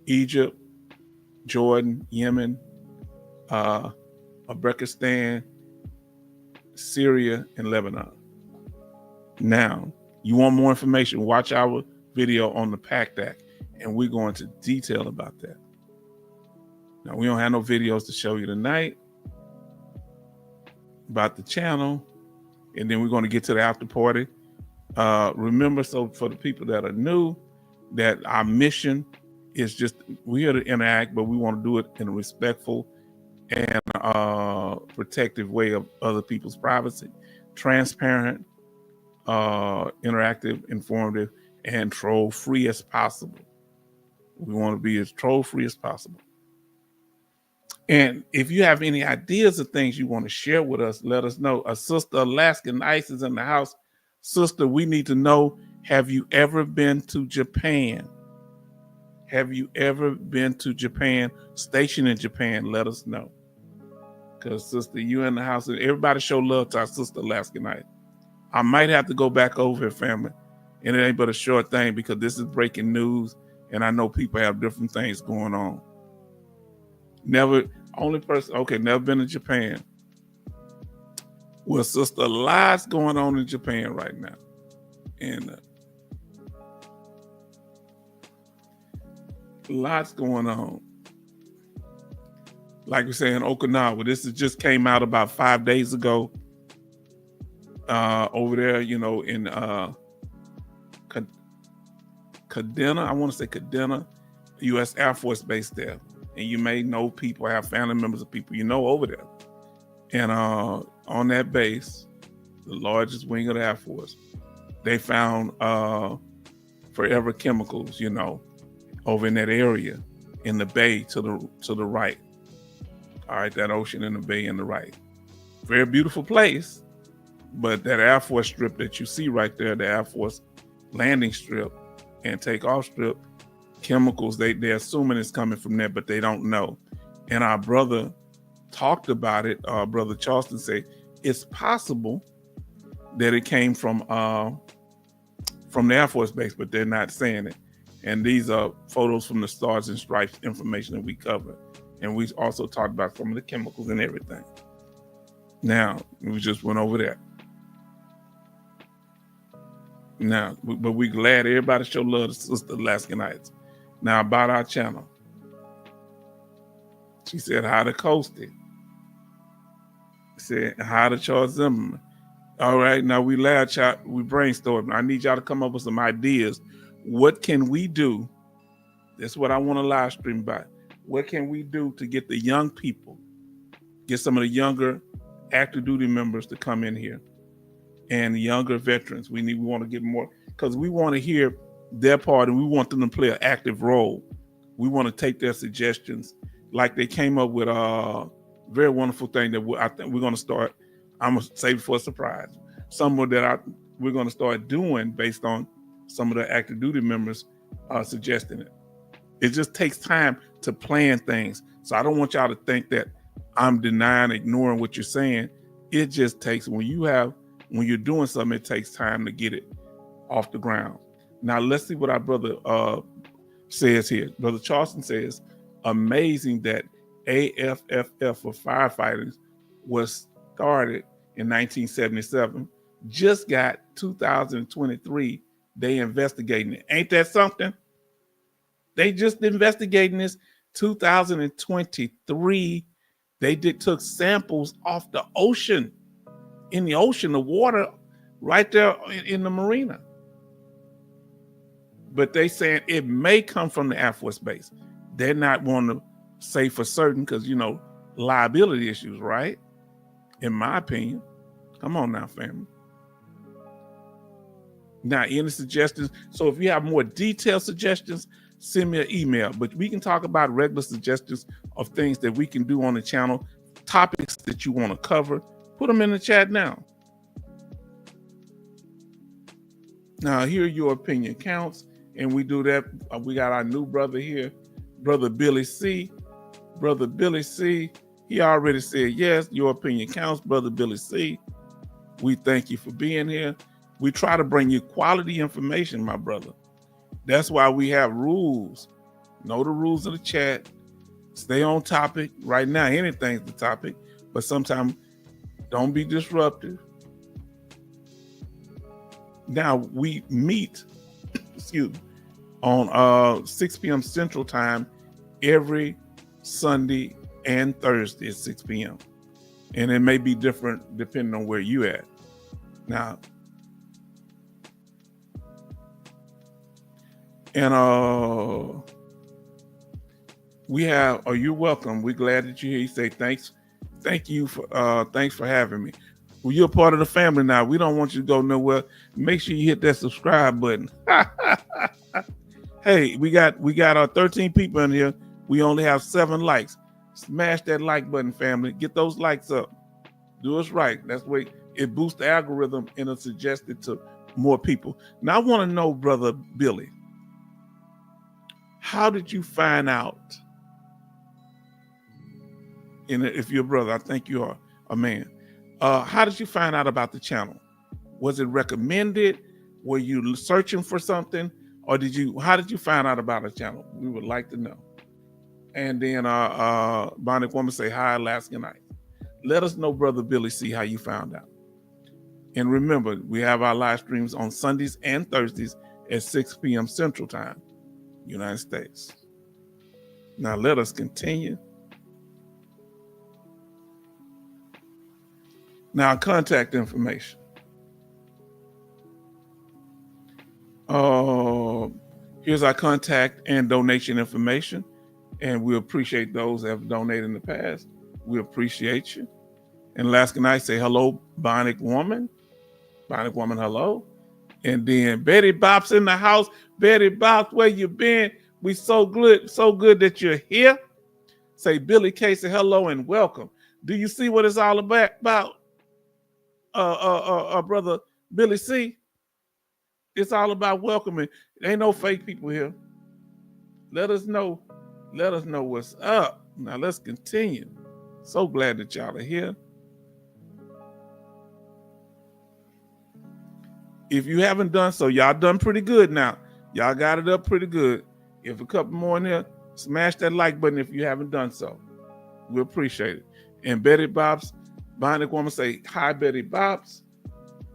Egypt, Jordan, Yemen, Uzbekistan, Syria, and Lebanon. Now, you want more information, watch our video on the PACT Act, and we're going into detail about that. Now, we don't have no videos to show you tonight about the channel, and then we're going to get to the after party. Remember, so for the people that are new, that our mission is just, we're here to interact, but we want to do it in a respectful and protective way of other people's privacy, transparent, interactive, informative, and troll-free as possible. We want to be as troll-free as possible. And if you have any ideas of things you want to share with us, let us know. Sister Alaskan Ice is in the house. Sister, we need to know, have you ever been to Japan? Have you ever been to Japan, stationed in Japan? Let us know. Because, sister, you in the house, and everybody show love to our sister Alaskan Ice. I might have to go back over here, family. And it ain't but a short thing, because this is breaking news. And I know people have different things going on. Never been to Japan. Well, sister, lots going on in Japan right now. And lots going on. Like we say in Okinawa, this just came out about 5 days ago. Over there, in Kadena, I want to say Kadena, U.S. Air Force Base there. And you may know people, have family members of people over there. And on that base, the largest wing of the Air Force, they found forever chemicals, over in that area, in the bay to the right. All right, that ocean in the bay in the right. Very beautiful place, but that Air Force strip that you see right there, the Air Force landing strip and takeoff strip, chemicals, they're assuming it's coming from there, but they don't know. And our brother talked about it. Brother Charleston said it's possible that it came from the Air Force base, but they're not saying it. And these are photos from the Stars and Stripes information that we covered. And we also talked about some of the chemicals and everything. Now, we just went over that. Now, but we glad everybody show love to Sister Alaskanites. Now, about our channel. She said, hi to Coasty. Said, hi to Charles Zimmerman. All right, now we brainstorm. I need y'all to come up with some ideas. What can we do? That's what I want to live stream by. What can we do to get the young people, get some of the younger active duty members to come in here, and the younger veterans? We want to get more, because we want to hear their part, and we want them to play an active role. We want to take their suggestions, like they came up with a very wonderful thing that I think we're going to start. I'm going to save it for a surprise. Somewhere that we're going to start doing based on some of the active duty members suggesting it. It just takes time to plan things. So I don't want y'all to think that I'm denying, ignoring what you're saying. It just takes, when you're doing something, it takes time to get it off the ground. Now let's see what our brother says here. Brother Charleston says, amazing that AFFF for firefighters was started in 1977. Just got 2023. They investigating it. Ain't that something? They just investigating this 2023. They took samples off the ocean, in the ocean, the water right there in the marina. But they saying it may come from the Air Force base. They're not wanting to say for certain because, liability issues, right? In my opinion. Come on now, family. Now, any suggestions? So if you have more detailed suggestions, send me an email. But we can talk about regular suggestions of things that we can do on the channel, topics that you want to cover. Put them in the chat now. Now, here your opinion counts. And we do that. We got our new brother here, Brother Billy C. Brother Billy C. He already said, yes, your opinion counts, Brother Billy C. We thank you for being here. We try to bring you quality information, my brother. That's why we have rules. Know the rules of the chat. Stay on topic. Right now, anything's the topic, but sometimes don't be disruptive. Now we meet, on 6 p.m. Central Time every Sunday and Thursday at 6 p.m. And it may be different depending on where you at. Now, and we have, you're welcome. We're glad that you're here. You say thanks for having me. Well, you're a part of the family now. We don't want you to go nowhere. Make sure you hit that subscribe button. Hey, we got 13 people in here. We only have 7 likes. Smash that like button, family. Get those likes up. Do us right. That's the way it boosts the algorithm and it suggests it to more people. Now I want to know, Brother Billy, how did you find out? And if you're a brother, I think you are a man. How did you find out about the channel? Was it recommended? Were you searching for something? Or how did you find out about our channel? We would like to know. And then Bionic Woman say, hi, Alaska Night. Let us know, Brother Billy C, how you found out. And remember, we have our live streams on Sundays and Thursdays at 6 p.m. Central Time, United States. Now let us continue. Now, contact information. Here's our contact and donation information. And we appreciate those that have donated in the past. We appreciate you. And Alaska Night say, hello, Bionic Woman. Bionic Woman, hello. And then Betty Bop's in the house. Betty Bop, where you been? We so good that you're here. Say Billy K, say hello and welcome. Do you see what it's all about? Brother Billy C? It's all about welcoming. There ain't no fake people here. Let us know what's up. Now let's continue. So glad that y'all are here. If you haven't done so, y'all done pretty good now. Y'all got it up pretty good. If a couple more in here, smash that like button if you haven't done so. We appreciate it. And Betty Bop's, Bionic Woman say, hi, Betty Bop's.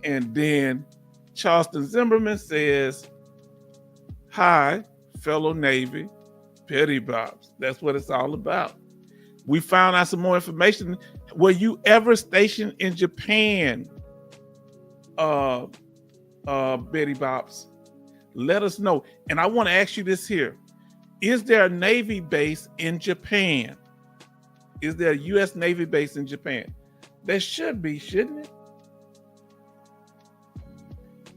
And then Charleston Zimmerman says, hi, fellow Navy, Betty Bop's. That's what it's all about. We found out some more information. Were you ever stationed in Japan? Betty Bop's, let us know. And I want to ask you this here. Is there a Navy base in Japan? Is there a U.S. Navy base in Japan? There should be, shouldn't it?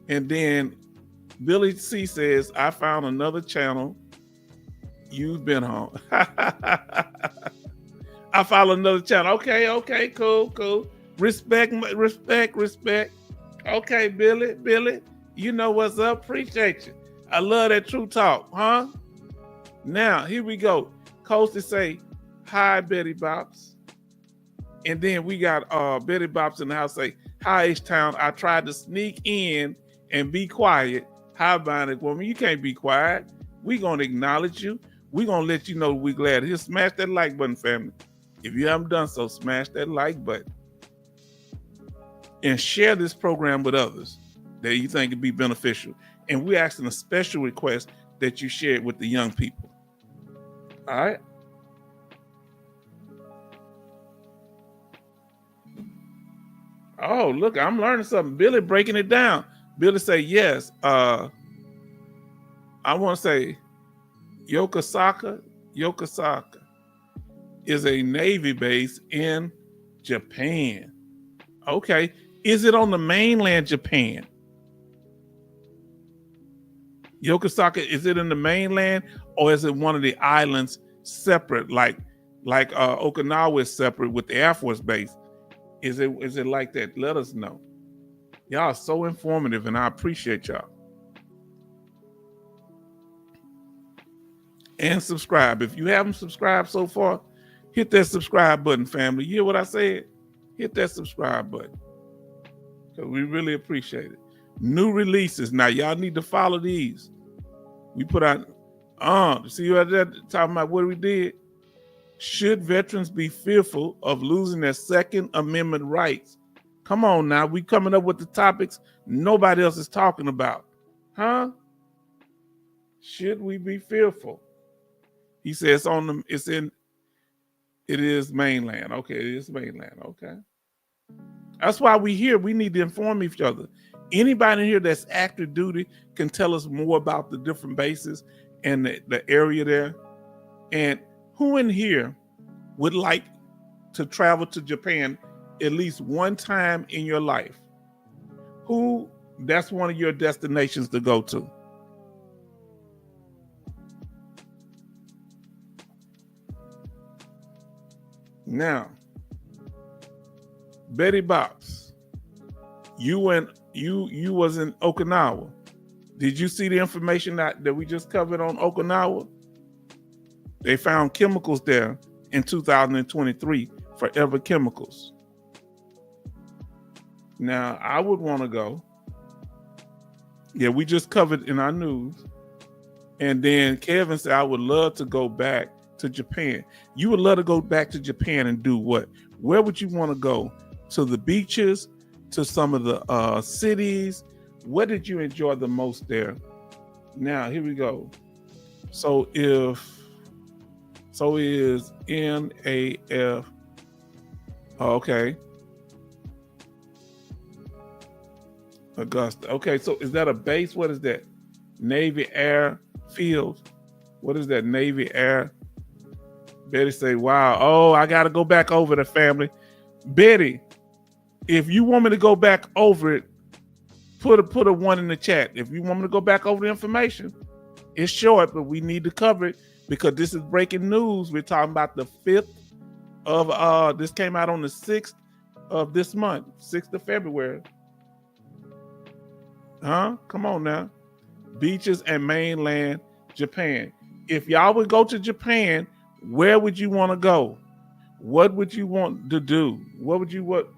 And then Billy C says, I found another channel you've been on. I found another channel. Okay, cool. Respect. Okay, Billy, you know what's up. Appreciate you. I love that true talk, huh? Now, here we go. Coasty say, hi, Betty Bop's. And then we got Betty Bop's in the house say, hi, H-Town. I tried to sneak in and be quiet. Hi, Bionic Woman. You can't be quiet. We're going to acknowledge you. We're going to let you know we're glad. Here, smash that like button, family. If you haven't done so, smash that like button. And share this program with others that you think would be beneficial. And we're asking a special request that you share it with the young people. All right? Oh, look, I'm learning something. Billy breaking it down. Billy say, yes. I want to say Yokosuka is a Navy base in Japan. Okay. Is it on the mainland Japan? Yokosuka, is it in the mainland or is it one of the islands separate, like Okinawa is separate with the Air Force Base? Is it like that? Let us know. Y'all are so informative and I appreciate y'all. And subscribe. If you haven't subscribed so far, hit that subscribe button, family. You hear what I said? Hit that subscribe button. Because we really appreciate it. New releases. Now, y'all need to follow these. We put out, see what they're talking about what we did? Should veterans be fearful of losing their Second Amendment rights? Come on now. We coming up with the topics nobody else is talking about. Huh? Should we be fearful? He says it is mainland. Okay, it is mainland. Okay. That's why we here. We need to inform each other. Anybody in here that's active duty can tell us more about the different bases and the area there. And who in here would like to travel to Japan at least one time in your life? Who, that's one of your destinations to go to? Now, Betty Bop's, you was in Okinawa. Did you see the information that we just covered on Okinawa? They found chemicals there in 2023, Forever Chemicals. Now, I would want to go. Yeah, we just covered in our news And then Kevin said, I would love to go back to Japan. You would love to go back to Japan and do what? Where would you want to go? To the beaches, to some of the cities? What did you enjoy the most there? Now, here we go. So is NAF, okay, Augusta. Okay, so is that a base? What is that? Navy Air Field? What is that? Navy Air? Betty say, wow, oh, I got to go back over the family. Betty, if you want me to go back over it, put a one in the chat. If you want me to go back over the information, it's short, but we need to cover it because this is breaking news. We're talking about the 5th of, this came out on the 6th of this month, 6th of February. Huh? Come on now. Beaches and mainland Japan. If y'all would go to Japan, where would you want to go? What would you want to do? What would you want?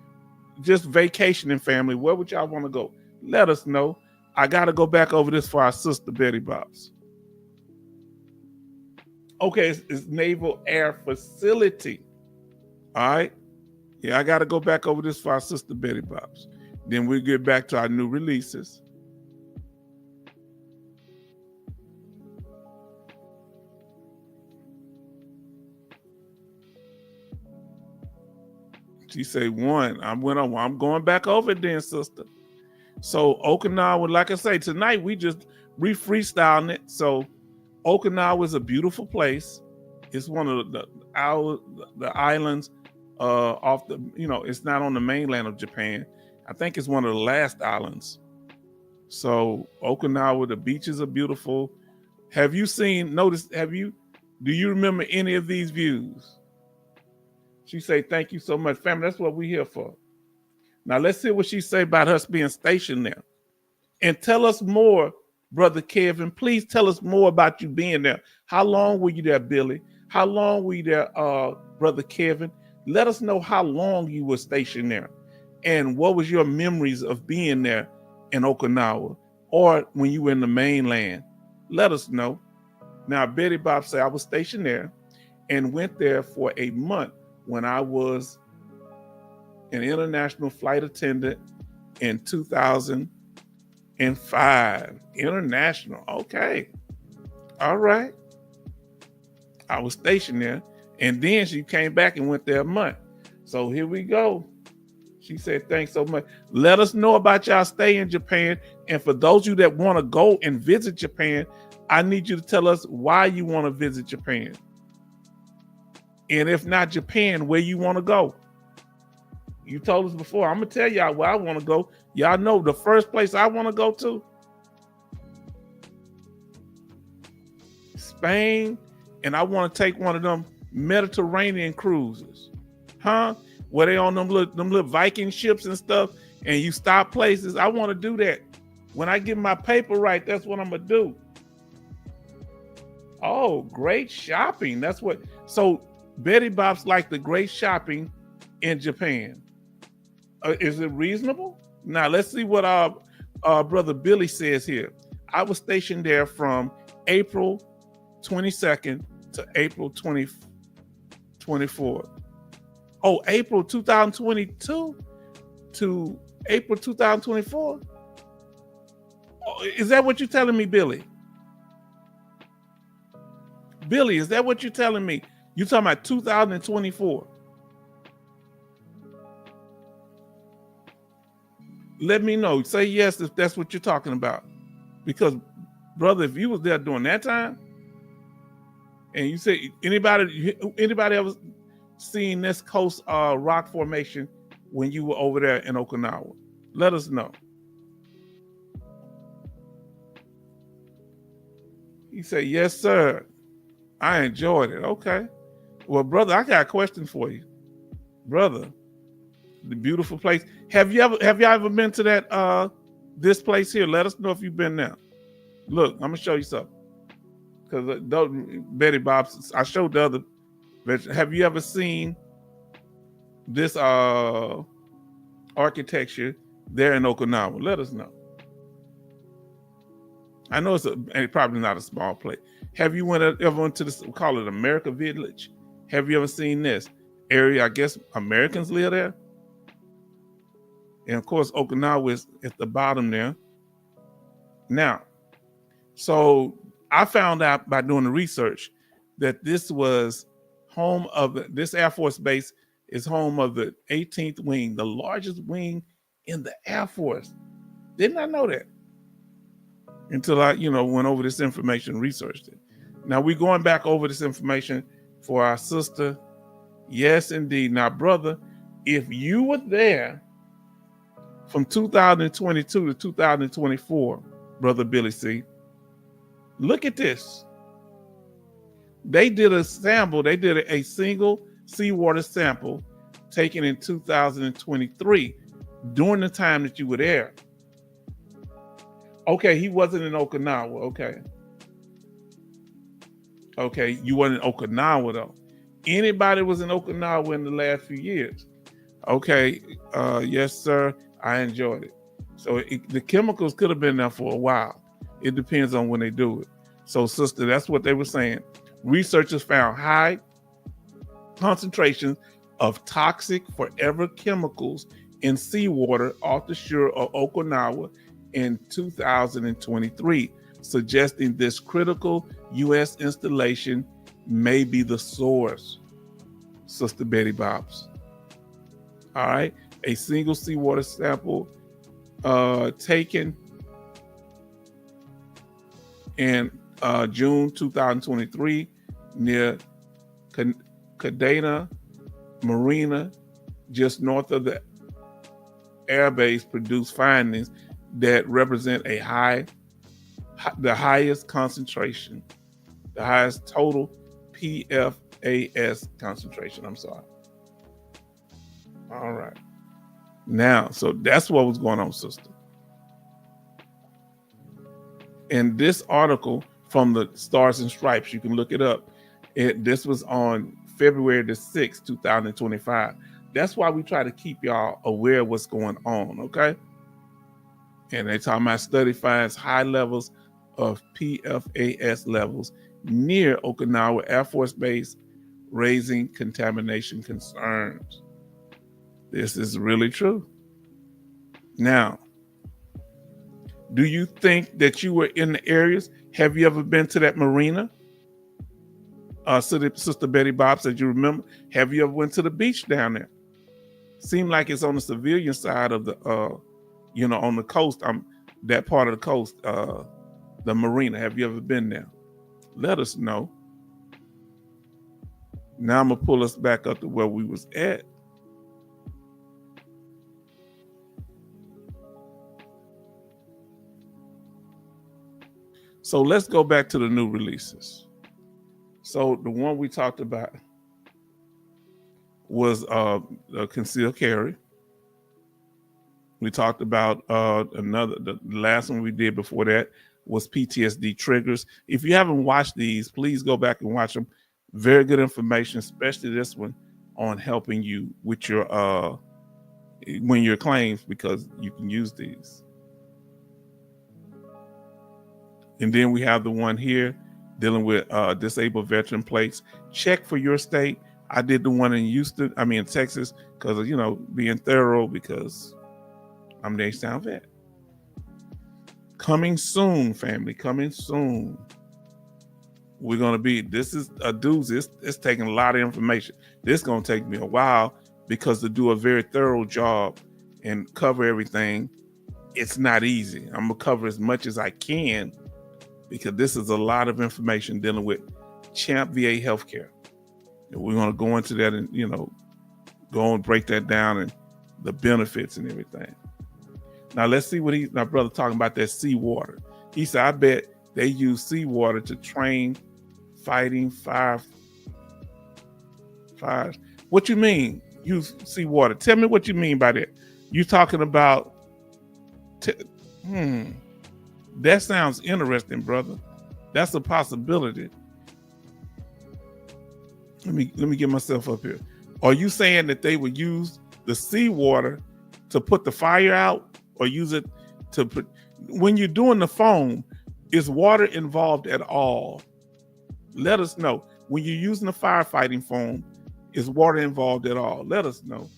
Just vacationing, family. Where would y'all want to go? Let us know. I got to go back over this for our sister Betty Bobs. Okay, it's Naval Air Facility. All right. Yeah, I got to go back over this for our sister Betty Bobs. Then we'll get back to our new releases. She say 1. I'm going back over it then, sister. So Okinawa, like I say, tonight we freestyling it. So Okinawa is a beautiful place. It's one of the islands off the, it's not on the mainland of Japan. I think it's one of the last islands. So Okinawa, the beaches are beautiful. Do you remember any of these views? She say, thank you so much, family. That's what we're here for. Now let's see what she say about us being stationed there. And tell us more, Brother Kevin. Please tell us more about you being there. How long were you there, Billy? How long were you there, Brother Kevin? Let us know how long you were stationed there. And what was your memories of being there in Okinawa or when you were in the mainland? Let us know. Now, Betty Bob said, I was stationed there and went there for a month when I was an international flight attendant in 2005. International, okay. All right. I was stationed there. And then she came back and went there a month. So here we go. She said, thanks so much. Let us know about y'all stay in Japan. And for those of you that want to go and visit Japan, I need you to tell us why you want to visit Japan. And if not Japan, where you want to go. You told us before. I'm going to tell y'all where I want to go. Y'all know the first place I want to go to, Spain. And I want to take one of them Mediterranean cruises. Huh? Where they on them little Viking ships and stuff. And you stop places. I want to do that. When I get my paper right, that's what I'm going to do. Oh, great shopping. That's what. So Betty Bob's like the great shopping in Japan. Is it reasonable? Now let's see what our brother Billy says here. I was stationed there from April 22nd to April 24th. Oh, April 2022 to April 2024. Oh, is that what you're telling me, Billy? Billy, is that what you're telling me? You're talking about 2024. Let me know. Say yes if that's what you're talking about. Because, brother, if you was there during that time, and you say anybody ever seen this coast rock formation when you were over there in Okinawa? Let us know. He said, yes, sir. I enjoyed it. Okay. Well, brother, I got a question for you. Brother, the beautiful place. Have y'all ever been to that this place here? Let us know if you've been there. Look, I'm gonna show you something. Because Betty Bob, I showed the other. Have you ever seen this architecture there in Okinawa? Let us know. I know it's probably not a small place. Have you ever went to this, we call it America Village? Have you ever seen this area? I guess Americans live there. And of course, Okinawa is at the bottom there. Now, so I found out by doing the research that this was home of this Air Force base is home of the 18th Wing, the largest wing in the Air Force. Did not know that until I, went over this information and researched it. Now we're going back over this information for our sister. Yes, indeed. Now, brother, if you were there from 2022 to 2024, Brother Billy C., look at this. They did a sample. They did a single seawater sample taken in 2023 during the time that you were there. Okay, he wasn't in Okinawa. Okay, you weren't in Okinawa though. Anybody was in Okinawa in the last few years? Okay, yes, sir. I enjoyed it. So the chemicals could have been there for a while. It depends on when they do it. So, sister, that's what they were saying. Researchers found high concentrations of toxic forever chemicals in seawater off the shore of Okinawa in 2023, suggesting this critical U.S. installation may be the source, Sister Betty Bobs. All right, a single seawater sample taken in June 2023 near Kadena Marina, just north of the airbase, produced findings that represent the highest concentration, the highest total PFAS concentration. I'm sorry. All right. Now, so that's what was going on, sister. And this article from the Stars and Stripes, you can look it up. This was on February the 6th, 2025. That's why we try to keep y'all aware of what's going on, okay? And they talking about study finds high levels of PFAS levels near Okinawa Air Force Base, raising contamination concerns. This is really true. Now, do you think that you were in the areas? Have you ever been to that marina? Sister Betty Bob said, you remember? Have you ever went to the beach down there? Seemed like it's on the civilian side of the, on the coast. That part of the coast, the marina. Have you ever been there? Let us know. Now I'm gonna pull us back up to where we was at. So let's go back to the new releases. So the one we talked about was concealed carry. We talked about the last one we did before that was PTSD triggers. If you haven't watched these, please go back and watch them. Very good information, especially this one on helping you with your when your claims, because you can use these. And then we have the one here dealing with disabled veteran plates. Check for your state. I did the one in Texas, because of, being thorough, because I'm the H-Town vet. Coming soon, family, coming soon. We're going to be, this is a doozy. It's taking a lot of information. This is going to take me a while, because to do a very thorough job and cover everything, it's not easy. I'm going to cover as much as I can, because this is a lot of information dealing with Champ VA Healthcare. And we're going to go into that and, go and break that down and the benefits and everything. Now, let's see what my brother talking about that seawater. He said, I bet they use seawater to train fighting fires. What you mean, use seawater? Tell me what you mean by that. You talking about, that sounds interesting, brother. That's a possibility. Let me get myself up here. Are you saying that they would use the seawater to put the fire out, or use it to put, when you're doing the foam, Is water involved at all? Let us know. When you're using a firefighting foam, is water involved at all? Let us know.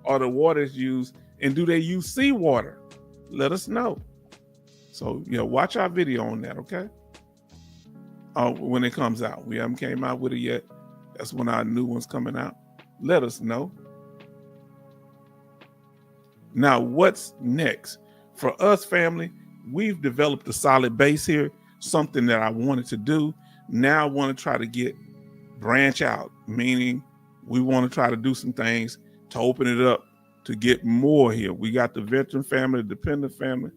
Are the waters used, and do they use seawater? Let us know. So, watch our video on that, okay? When it comes out. We haven't came out with it yet. That's when our new one's coming out. Let us know. Now, what's next? For us, family, we've developed a solid base here, something that I wanted to do. Now I want to try to branch out, meaning we want to try to do some things to open it up to get more here. We got the veteran family, the dependent family.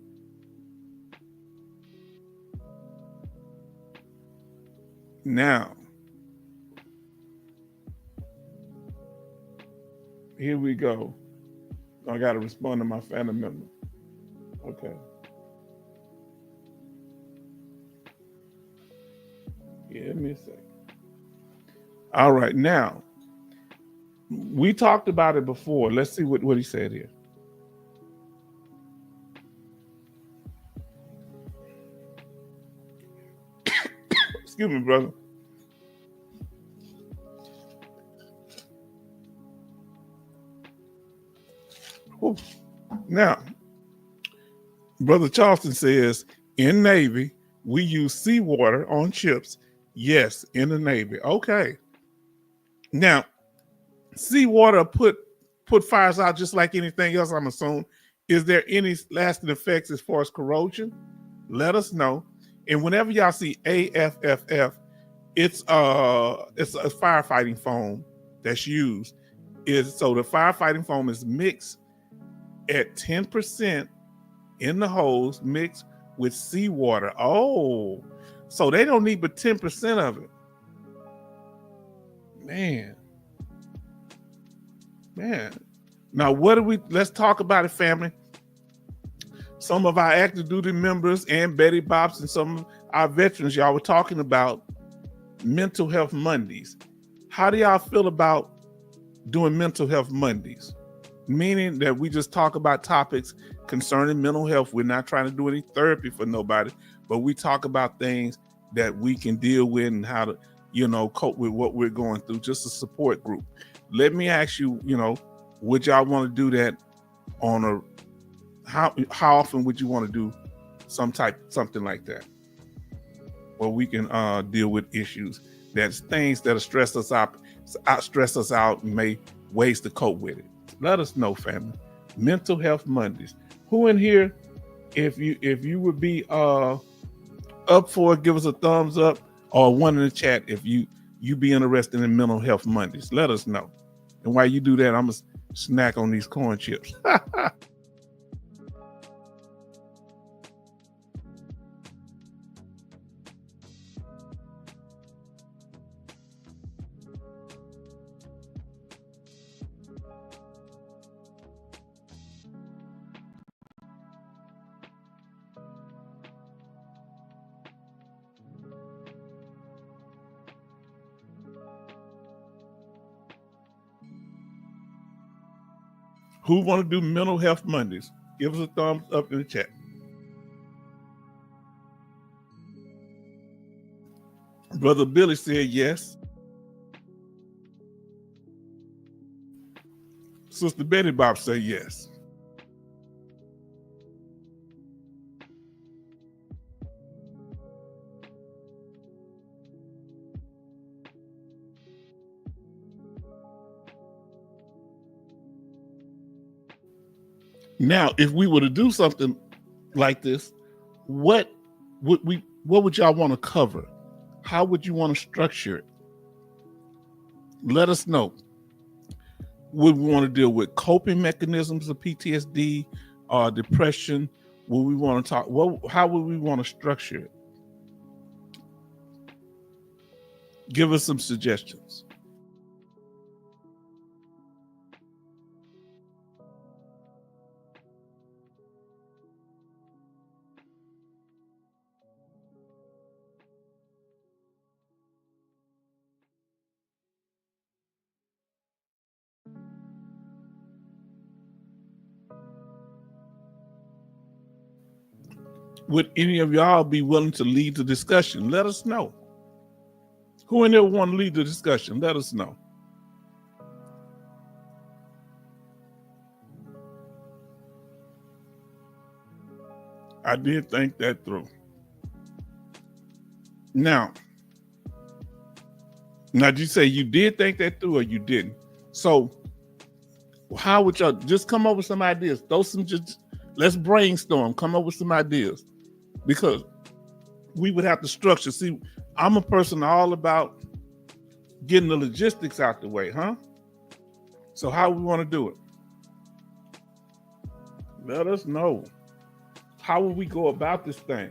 Now, here we go. I got to respond to my family member. Okay. Give me a second. All right. Now, we talked about it before. Let's see what he said here. Excuse me, brother. Ooh. Now, Brother Charleston says, in Navy, we use seawater on ships. Yes, in the Navy. Okay. Now, seawater put fires out just like anything else, I'm assuming. Is there any lasting effects as far as corrosion? Let us know. And whenever y'all see AFFF, it's a firefighting foam that's used. So the firefighting foam is mixed at 10% in the hose, mixed with seawater. Oh, so they don't need but 10% of it. Man. Now, let's talk about it, family. Some of our active duty members and Betty Bops and some of our veterans, y'all were talking about Mental Health Mondays. How do y'all feel about doing Mental Health Mondays? Meaning that we just talk about topics concerning mental health. We're not trying to do any therapy for nobody, but we talk about things that we can deal with and how to, cope with what we're going through, just a support group. Let me ask you, would y'all want to do that on how often would you want to do something like that? Where we can deal with issues, that's things that stress us out, and may ways to cope with it. Let us know, family. Mental Health Mondays. Who in here, if you would be up for it, give us a thumbs up, or one in the chat if you be interested in Mental Health Mondays. Let us know. And while you do that, I'm gonna snack on these corn chips. Who want to do Mental Health Mondays? Give us a thumbs up in the chat. Brother Billy said yes. Sister Betty Bob said yes. Now, if we were to do something like this, what would y'all want to cover? How would you want to structure it? Let us know. Would we want to deal with coping mechanisms of PTSD or depression? Would we want to talk? How would we want to structure it? Give us some suggestions. would any of y'all be willing to lead the discussion? Let us know. Who in there want to lead the discussion? Let us know. I did think that through. Now, did you say you did think that through or you didn't? So how would y'all just come up with some ideas? Let's brainstorm, come up with some ideas. Because we would have to structure. See, I'm a person all about getting the logistics out the way, huh? So how we want to do it? Let us know. How will we go about this thing?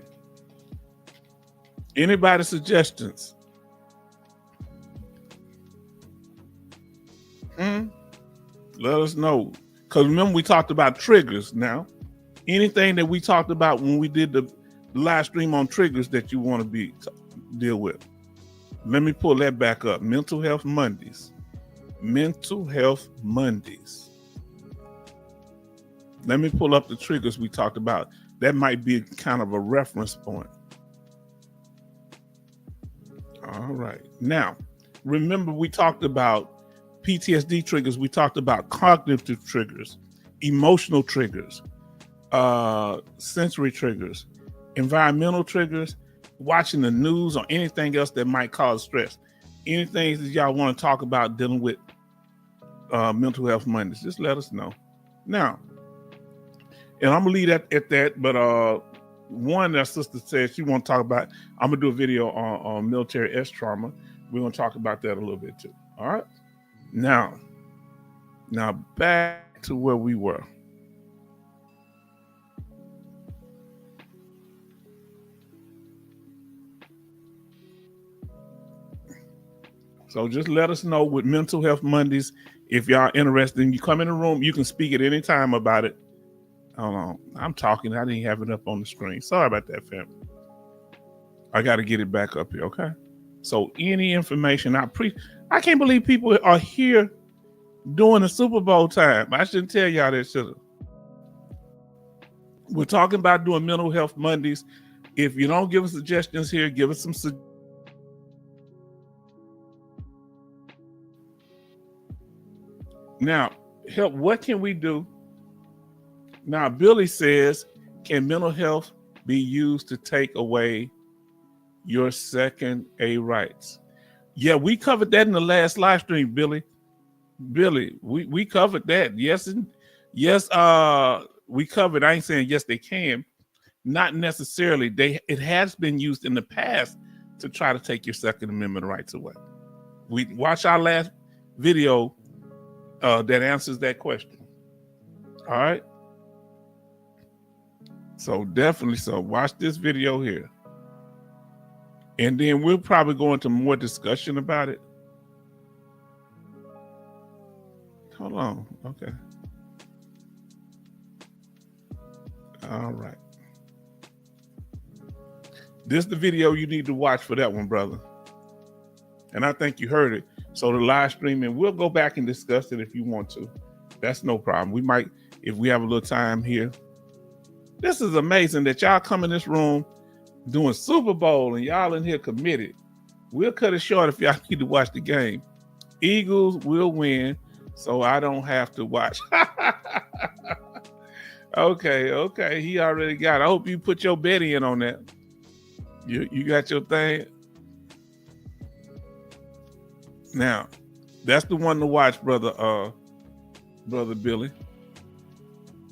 Anybody suggestions? Let us know. Because remember, we talked about triggers now. Anything that we talked about when we did the live stream on triggers that you want to deal with. Let me pull that back up. Mental Health Mondays. Mental Health Mondays. Let me pull up the triggers we talked about. That might be kind of a reference point. All right. Now, remember we talked about PTSD triggers. We talked about cognitive triggers, emotional triggers, sensory triggers, environmental triggers, watching the news or anything else that might cause stress. Anything that y'all want to talk about dealing with Mental Health Mondays, just let us know. Now, and I'm gonna leave that at that, but one that sister said she want to talk about, I'm gonna do a video on military S trauma. We're gonna talk about that a little bit too. All right. Now back to where we were. So just let us know with Mental Health Mondays. If y'all interested, you come in the room, you can speak at any time about it. Hold on, I'm talking. I didn't have it up on the screen. Sorry about that, family. I got to get it back up here, okay? So any information, I can't believe people are here during the Super Bowl time. I shouldn't tell y'all that, should I? We're talking about doing Mental Health Mondays. If you don't give us suggestions here, give us some suggestions. Now, help. What can we do? Now, Billy says, can mental health be used to take away your second A rights? Yeah, we covered that in the last live stream, Billy. We covered that. Yes, we covered. I ain't saying yes, they can. Not necessarily. It has been used in the past to try to take your Second Amendment rights away. We watch our last video that answers that question. All right. So definitely, watch this video here. And then we'll probably go into more discussion about it. Hold on. Okay. All right. This is the video you need to watch for that one, brother. And I think you heard it. So the live stream, and we'll go back and discuss it if you want to. That's no problem. We might, if we have a little time here. This is amazing that y'all come in this room doing Super Bowl and y'all in here committed. We'll cut it short if y'all need to watch the game. Eagles will win, so I don't have to watch. Okay. He already got it. I hope you put your bet in on that. You got your thing? Now, that's the one to watch, brother Billy.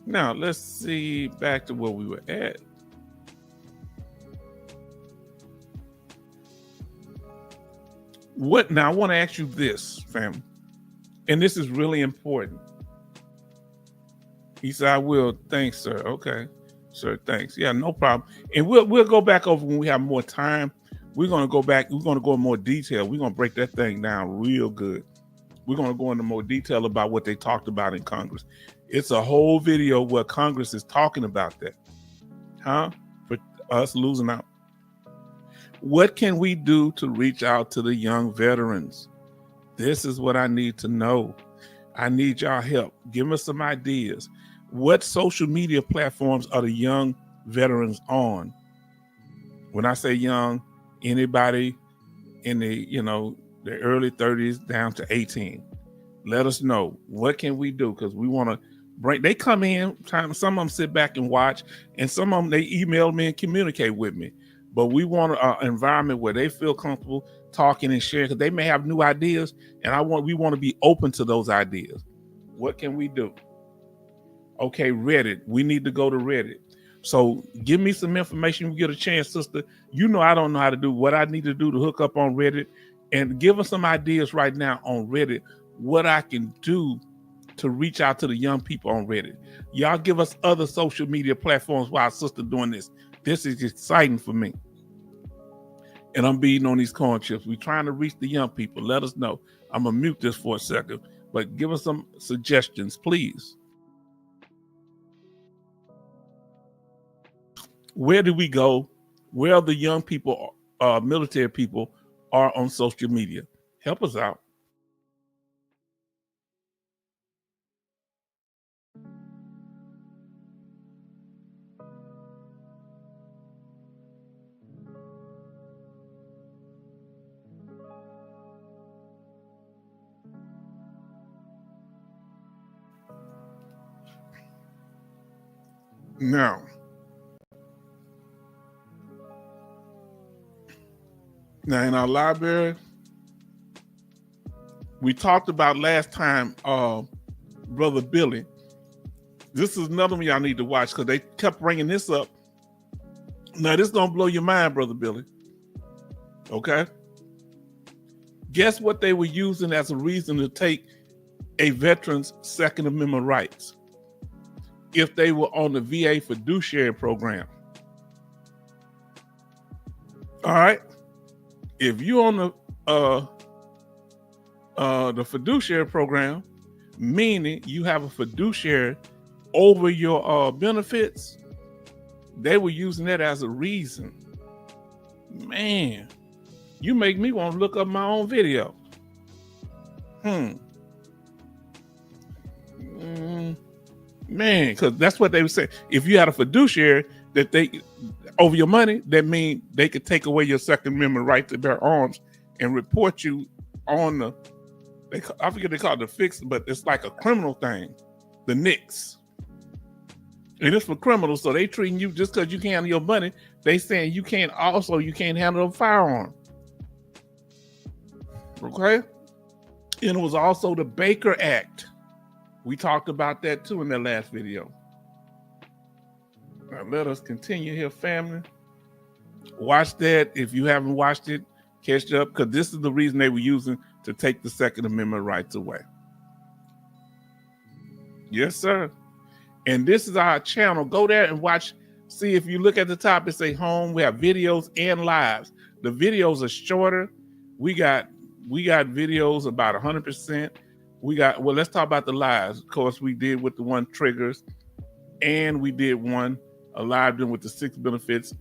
Now, let's see back to where we were at. Now, I want to ask you this, fam, and this is really important. He said, I will. Thanks, sir. Okay. Sir, thanks. Yeah, no problem. And we'll go back over when we have more time. We're going to go back. We're going to go in more detail. We're going to break that thing down real good. We're going to go into more detail about what they talked about in Congress. It's a whole video where Congress is talking about that. For us losing out. What can we do to reach out to the young veterans? This is what I need to know. I need y'all help. Give us some ideas. What social media platforms are the young veterans on? When I say young, anybody in the early 30s down to 18. Let us know, what can we do? Because we want to bring, they come in, some of them sit back and watch, and some of them, they email me and communicate with me. But we want an environment where they feel comfortable talking and sharing, because they may have new ideas, and we want to be open to those ideas. What can we do? Okay, Reddit. We need to go to Reddit. So give me some information. You get a chance, sister. I don't know how to do what I need to do to hook up on Reddit, and give us some ideas right now on Reddit, what I can do to reach out to the young people on Reddit. Y'all give us other social media platforms while our sister doing this. This is exciting for me. And I'm beating on these corn chips. We're trying to reach the young people. Let us know. I'm going to mute this for a second, but give us some suggestions, please. Where do we go? Where are the young people, military people, are on social media? Help us out. Now, in our library, we talked about last time, Brother Billy. This is another one y'all need to watch, because they kept bringing this up. Now, this is going to blow your mind, Brother Billy. Okay? Guess what they were using as a reason to take a veteran's Second Amendment rights if they were on the VA fiduciary program? All right? If you're on the fiduciary program, meaning you have a fiduciary over your benefits, they were using that as a reason. Man, you make me want to look up my own video. Man, because that's what they would say. If you had a fiduciary that they over your money, that means they could take away your Second Amendment right to bear arms and report you on I forget they call it the fix, but it's like a criminal thing, the NICS. And it's for criminals, so they treating you just because you can't handle your money. They saying you can't handle a firearm. Okay? And it was also the Baker Act. We talked about that too in that last video. Now let us continue here, family. Watch that. If you haven't watched it, catch up, because this is the reason they were using to take the Second Amendment rights away. Yes, sir. And this is our channel. Go there and watch. See, if you look at the top, it say home. We have videos and lives. The videos are shorter. We got videos about 100%. Let's talk about the lives. Of course, we did with the one triggers, and we did one a live doing with the 6 benefits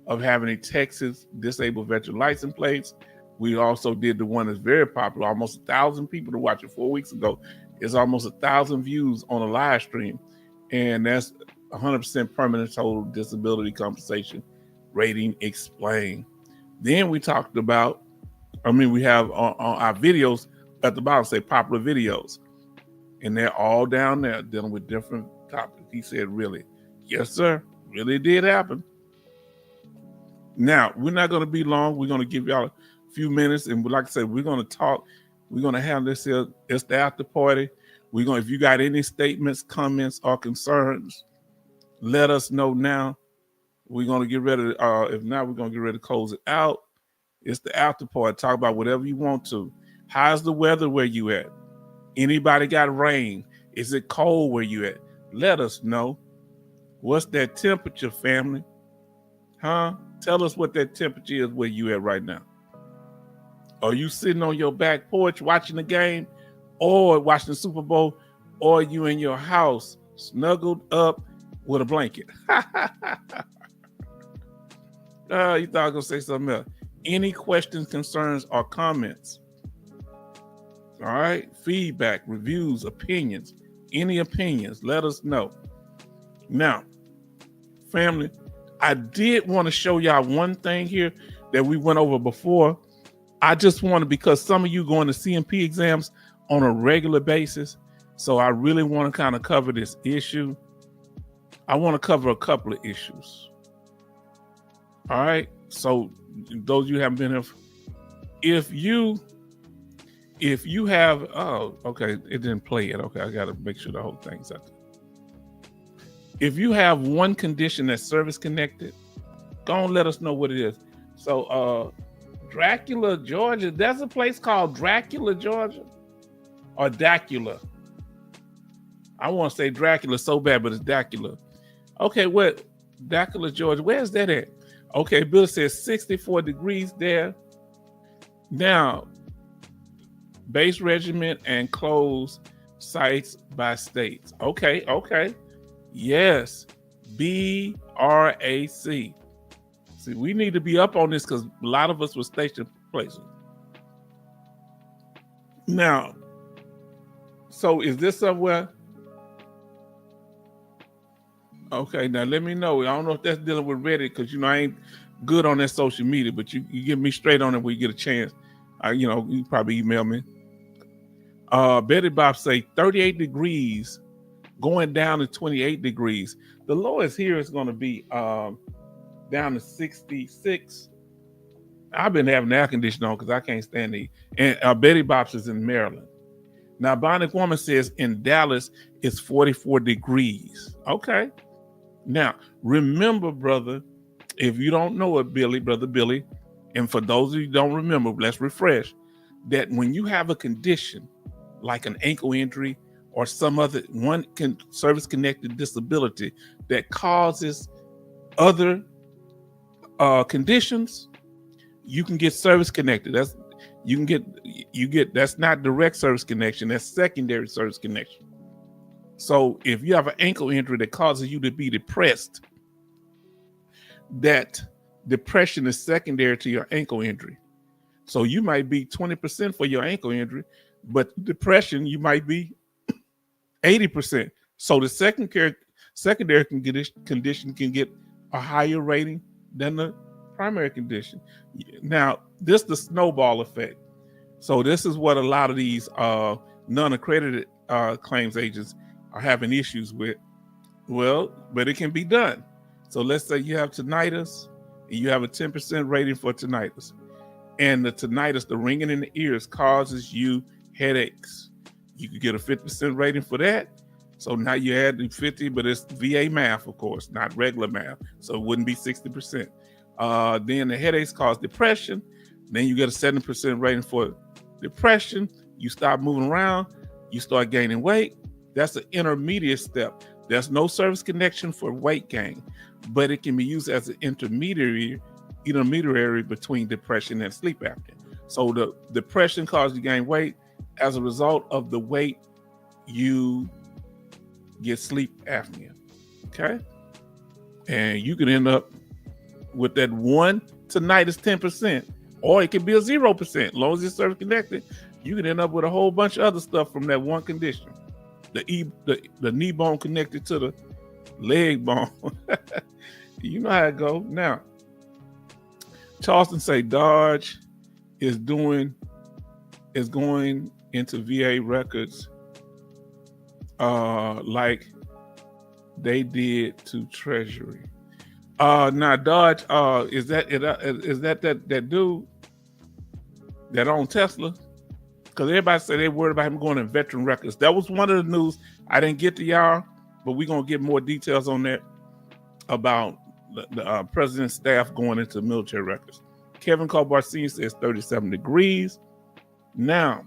of having a Texas disabled veteran license plates. We also did the one that's very popular, almost 1,000 people to watch it 4 weeks ago. It's almost 1,000 views on a live stream. And that's 100% permanent total disability compensation rating explained. Then we talked about, we have on our videos at the bottom say popular videos. And they're all down there dealing with different topics. He said, really? Yes, sir. Really did happen. Now, we're not going to be long. We're going to give y'all a few minutes. And like I said, we're going to talk. We're going to have this here. It's the after party. If you got any statements, comments, or concerns, let us know now. We're going to get ready. If not, we're going to get ready to close it out. It's the after party. Talk about whatever you want to. How's the weather where you at? Anybody got rain? Is it cold where you at? Let us know. What's that temperature, family? Huh? Tell us what that temperature is where you at right now. Are you sitting on your back porch watching the game, or watching the Super Bowl, or you in your house snuggled up with a blanket? You thought I was going to say something else. Any questions, concerns, or comments? All right. Feedback, reviews, opinions. Any opinions, let us know. Now, family, I did want to show y'all one thing here that we went over before. I just want to, because some of you going to CMP exams on a regular basis, so I really want to kind of cover this issue. I want to cover a couple of issues. All right. So those of you who haven't been here, if you have, oh, okay, it didn't play it. Okay, I got to make sure the whole thing's out there. If you have one condition that's service connected, go on, let us know what it is. So Dracula, Georgia, there's a place called Dracula, Georgia, or Dacula. I want to say Dracula so bad, but it's Dacula. Okay, what? Dacula, Georgia, where's that at? Okay, Bill says 64 degrees there. Now, base regiment and close sites by states. Okay. Yes, BRAC. See, we need to be up on this because a lot of us were stationed places. Now, so is this somewhere? Okay, now let me know. I don't know if that's dealing with Reddit because, I ain't good on that social media, but you get me straight on it when you get a chance. You probably email me. Betty Bob say 38 degrees going down to 28 degrees. The lowest here is going to be down to 66. I've been having the air conditioner on because I can't stand it. And Betty Bob's is in Maryland. Now, Bionic Woman says in Dallas, it's 44 degrees. Okay. Now, remember, brother, if you don't know it, Brother Billy, and for those of you who don't remember, let's refresh, that when you have a condition like an ankle injury or some other service-connected disability that causes other conditions, you can get service-connected. That's not direct service connection, that's secondary service connection. So if you have an ankle injury that causes you to be depressed, that depression is secondary to your ankle injury. So you might be 20% for your ankle injury, but depression, you might be 80%. So the secondary condition can get a higher rating than the primary condition. Now, this is the snowball effect. So this is what a lot of these non-accredited claims agents are having issues with. Well, but it can be done. So let's say you have tinnitus and you have a 10% rating for tinnitus. And the tinnitus, the ringing in the ears, causes you headaches. You could get a 50% rating for that. So now you add the 50, but it's VA math, of course, not regular math. So it wouldn't be 60%. Then the headaches cause depression. Then you get a 70% rating for depression. You stop moving around. You start gaining weight. That's an intermediate step. There's no service connection for weight gain, but it can be used as an intermediary between depression and sleep apnea. So the depression causes you gain weight. As a result of the weight, you get sleep apnea. Okay. And you can end up with that one tinnitus 10%, or it could be a 0%. As long as it's service connected, you can end up with a whole bunch of other stuff from that one condition. The knee bone connected to the leg bone. You know how it goes. Now, Charleston say Dodge is going into VA records like they did to Treasury. Now Dodge, is that dude that owned Tesla? Because everybody said they worried about him going in veteran records. That was one of the news I didn't get to y'all, but we're gonna get more details on that about the president's staff going into military records. Kevin Colbart Sr. says 37 degrees. Now,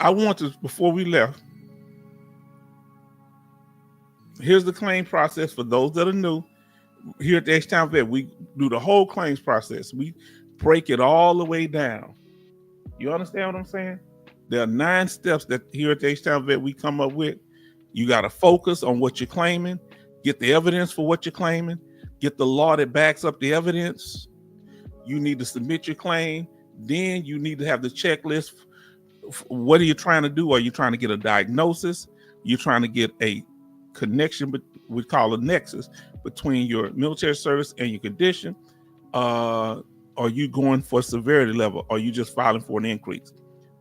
I want to, before we left, here's the claim process for those that are new. Here at the H-Town Vet, we do the whole claims process. We break it all the way down. You understand what I'm saying? There are 9 steps that here at the H-Town Vet we come up with. You got to focus on what you're claiming, get the evidence for what you're claiming, get the law that backs up the evidence. You need to submit your claim. Then you need to have the checklist. What are you trying to do? Are you trying to get a diagnosis? You're trying to get a connection, but we call a nexus between your military service and your condition. Are you going for severity level? Or are you just filing for an increase?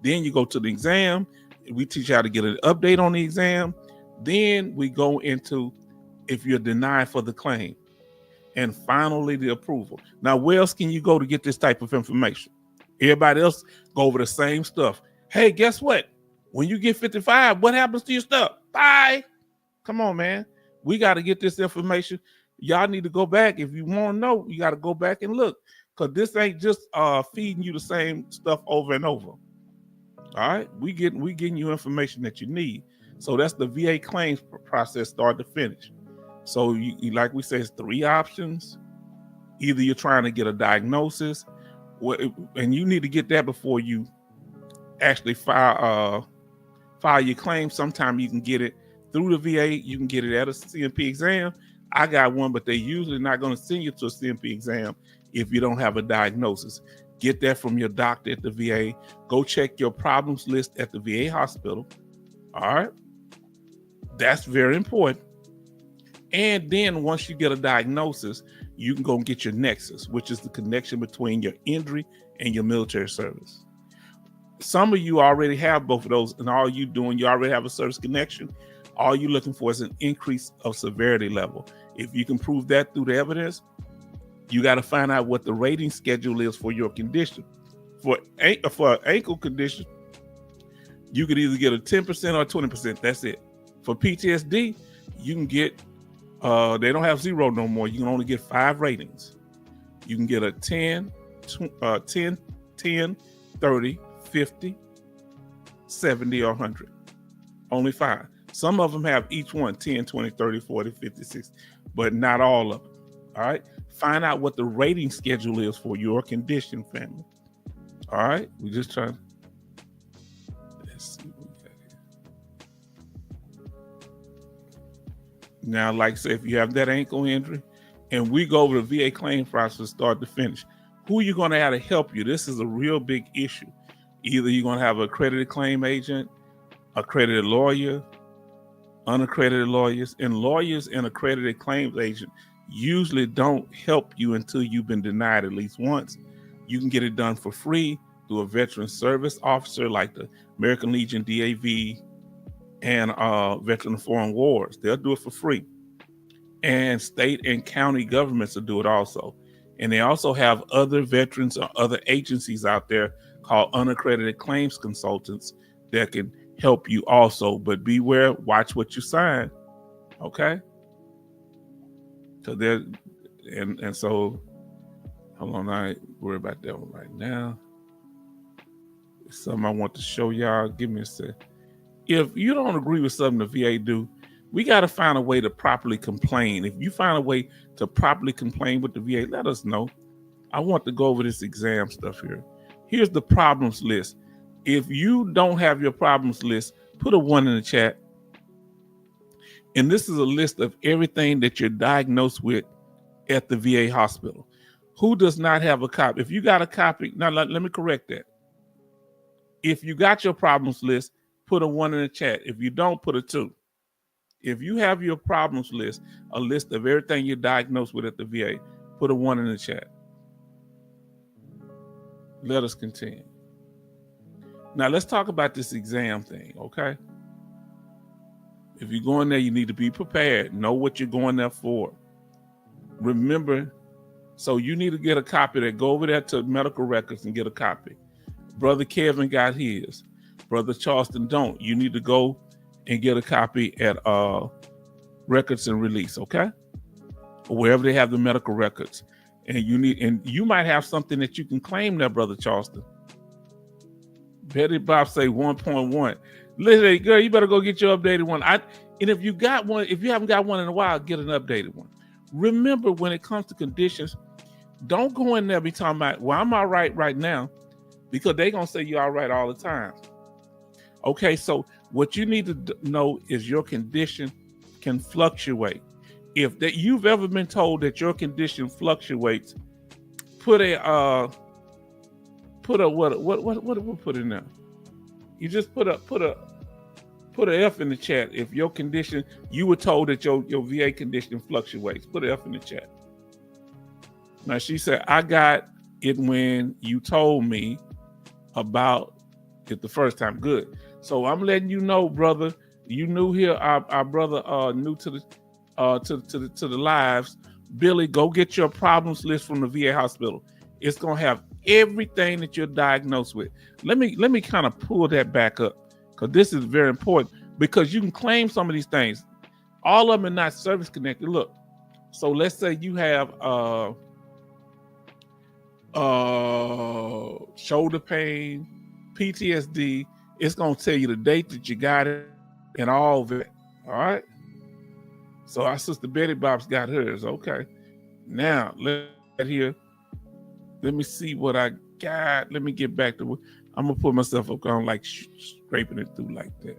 Then you go to the exam. We teach you how to get an update on the exam. Then we go into if you're denied for the claim. And finally, the approval. Now, where else can you go to get this type of information? Everybody else go over the same stuff. Hey, guess what? When you get 55, what happens to your stuff? Bye. Come on, man. We got to get this information. Y'all need to go back. If you want to know, you got to go back and look. Because this ain't just feeding you the same stuff over and over. All right? We getting you information that you need. So that's the VA claims process start to finish. So you like we said, it's 3 options. Either you're trying to get a diagnosis, and you need to get that before you actually file your claim. Sometimes you can get it through the VA. You can get it at a CMP exam. I got one, but they're usually not going to send you to a CMP exam if you don't have a diagnosis. Get that from your doctor at the VA. Go check your problems list at the VA hospital. All right. That's very important. And then once you get a diagnosis, you can go and get your nexus, which is the connection between your injury and your military service. Some of you already have both of those, and all you doing, you already have a service connection. All you're looking for is an increase of severity level. If you can prove that through the evidence, you got to find out what the rating schedule is for your condition. For an ankle condition, you could either get a 10% or 20%. That's it. For PTSD, you can get, they don't have 0 no more. You can only get 5 ratings. You can get a 10, 30, 50, 70, or 100. Only 5. Some of them have each one 10, 20, 30, 40, 50, 60, but not all of them. All right. Find out what the rating schedule is for your condition, family. All right. We just trying. Let's see what we got here. Now, like I say, if you have that ankle injury, and we go over the VA claim process start to finish, who are you going to have to help you? This is a real big issue. Either you're going to have an accredited claim agent, accredited lawyer, unaccredited lawyers, and lawyers and accredited claims agent usually don't help you until you've been denied at least once. You can get it done for free through a veteran service officer like the American Legion, DAV, and Veteran of Foreign Wars. They'll do it for free. And state and county governments will do it also. And they also have other veterans or other agencies out there called unaccredited claims consultants that can help you also. But beware, watch what you sign. Okay? So there, and so hold on, I ain't worry about that one right now. It's something I want to show y'all. Give me a sec. If you don't agree with something the VA do, we got to find a way to properly complain. If you find a way to properly complain with the VA, let us know. I want to go over this exam stuff here. Here's the problems list. If you don't have your problems list, put a 1 in the chat. And this is a list of everything that you're diagnosed with at the VA hospital. Who does not have a copy? If you got a copy, now let me correct that. If you got your problems list, put a 1 in the chat. If you don't, put a 2. If you have your problems list, a list of everything you're diagnosed with at the VA, put a 1 in the chat. Let us continue. Now let's talk about this exam thing, okay? If you go in there, you need to be prepared. Know what you're going there for. Remember, so you need to get a copy. That go over there to medical records and get a copy. Brother Kevin got his. Brother Charleston don't. You need to go and get a copy at Records and Release, okay? Or wherever they have the medical records. And you might have something that you can claim there, Brother Charleston. Betty Bob say 1.1. Listen, girl, you better go get your updated one. And if you got one, if you haven't got one in a while, get an updated one. Remember, when it comes to conditions, don't go in there be talking about, well, I'm all right now, because they're going to say you're all right all the time. Okay, so what you need to know is your condition can fluctuate. If that you've ever been told that your condition fluctuates, put a what put in there? You just put Put an F in the chat if your condition, you were told that your VA condition fluctuates. Put an F in the chat. Now she said, I got it when you told me about it the first time. Good. So I'm letting you know, brother. You new here, our brother new to the lives. Billy, go get your problems list from the VA hospital. It's gonna have everything that you're diagnosed with. Let me kind of pull that back up, because this is very important, because you can claim some of these things. All of them are not service connected. Look, so let's say you have shoulder pain, PTSD. It's gonna tell you the date that you got it and all of it. All right. So our sister Betty Bob's got hers. Okay. Now let's get here. Let me see what I got. Let me get back to. I'm gonna put myself up on like scraping it through like that.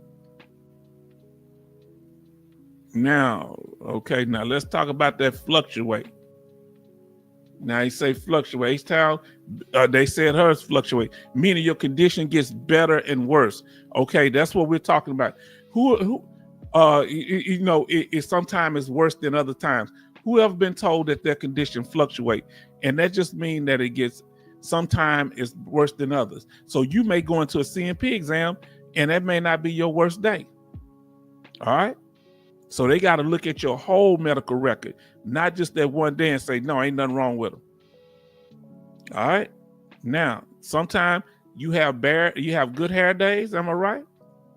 Now, okay. Now let's talk about that fluctuate. Now you say fluctuate. H-Town, they said hers fluctuate, meaning your condition gets better and worse. Okay, that's what we're talking about. It sometimes is worse than other times. Who ever been told that their condition fluctuate? And that just means that it gets, sometimes it's worse than others. So you may go into a CMP exam and that may not be your worst day. All right. So they got to look at your whole medical record, not just that one day and say, no, ain't nothing wrong with them. All right. Now, sometimes you have good hair days. Am I right?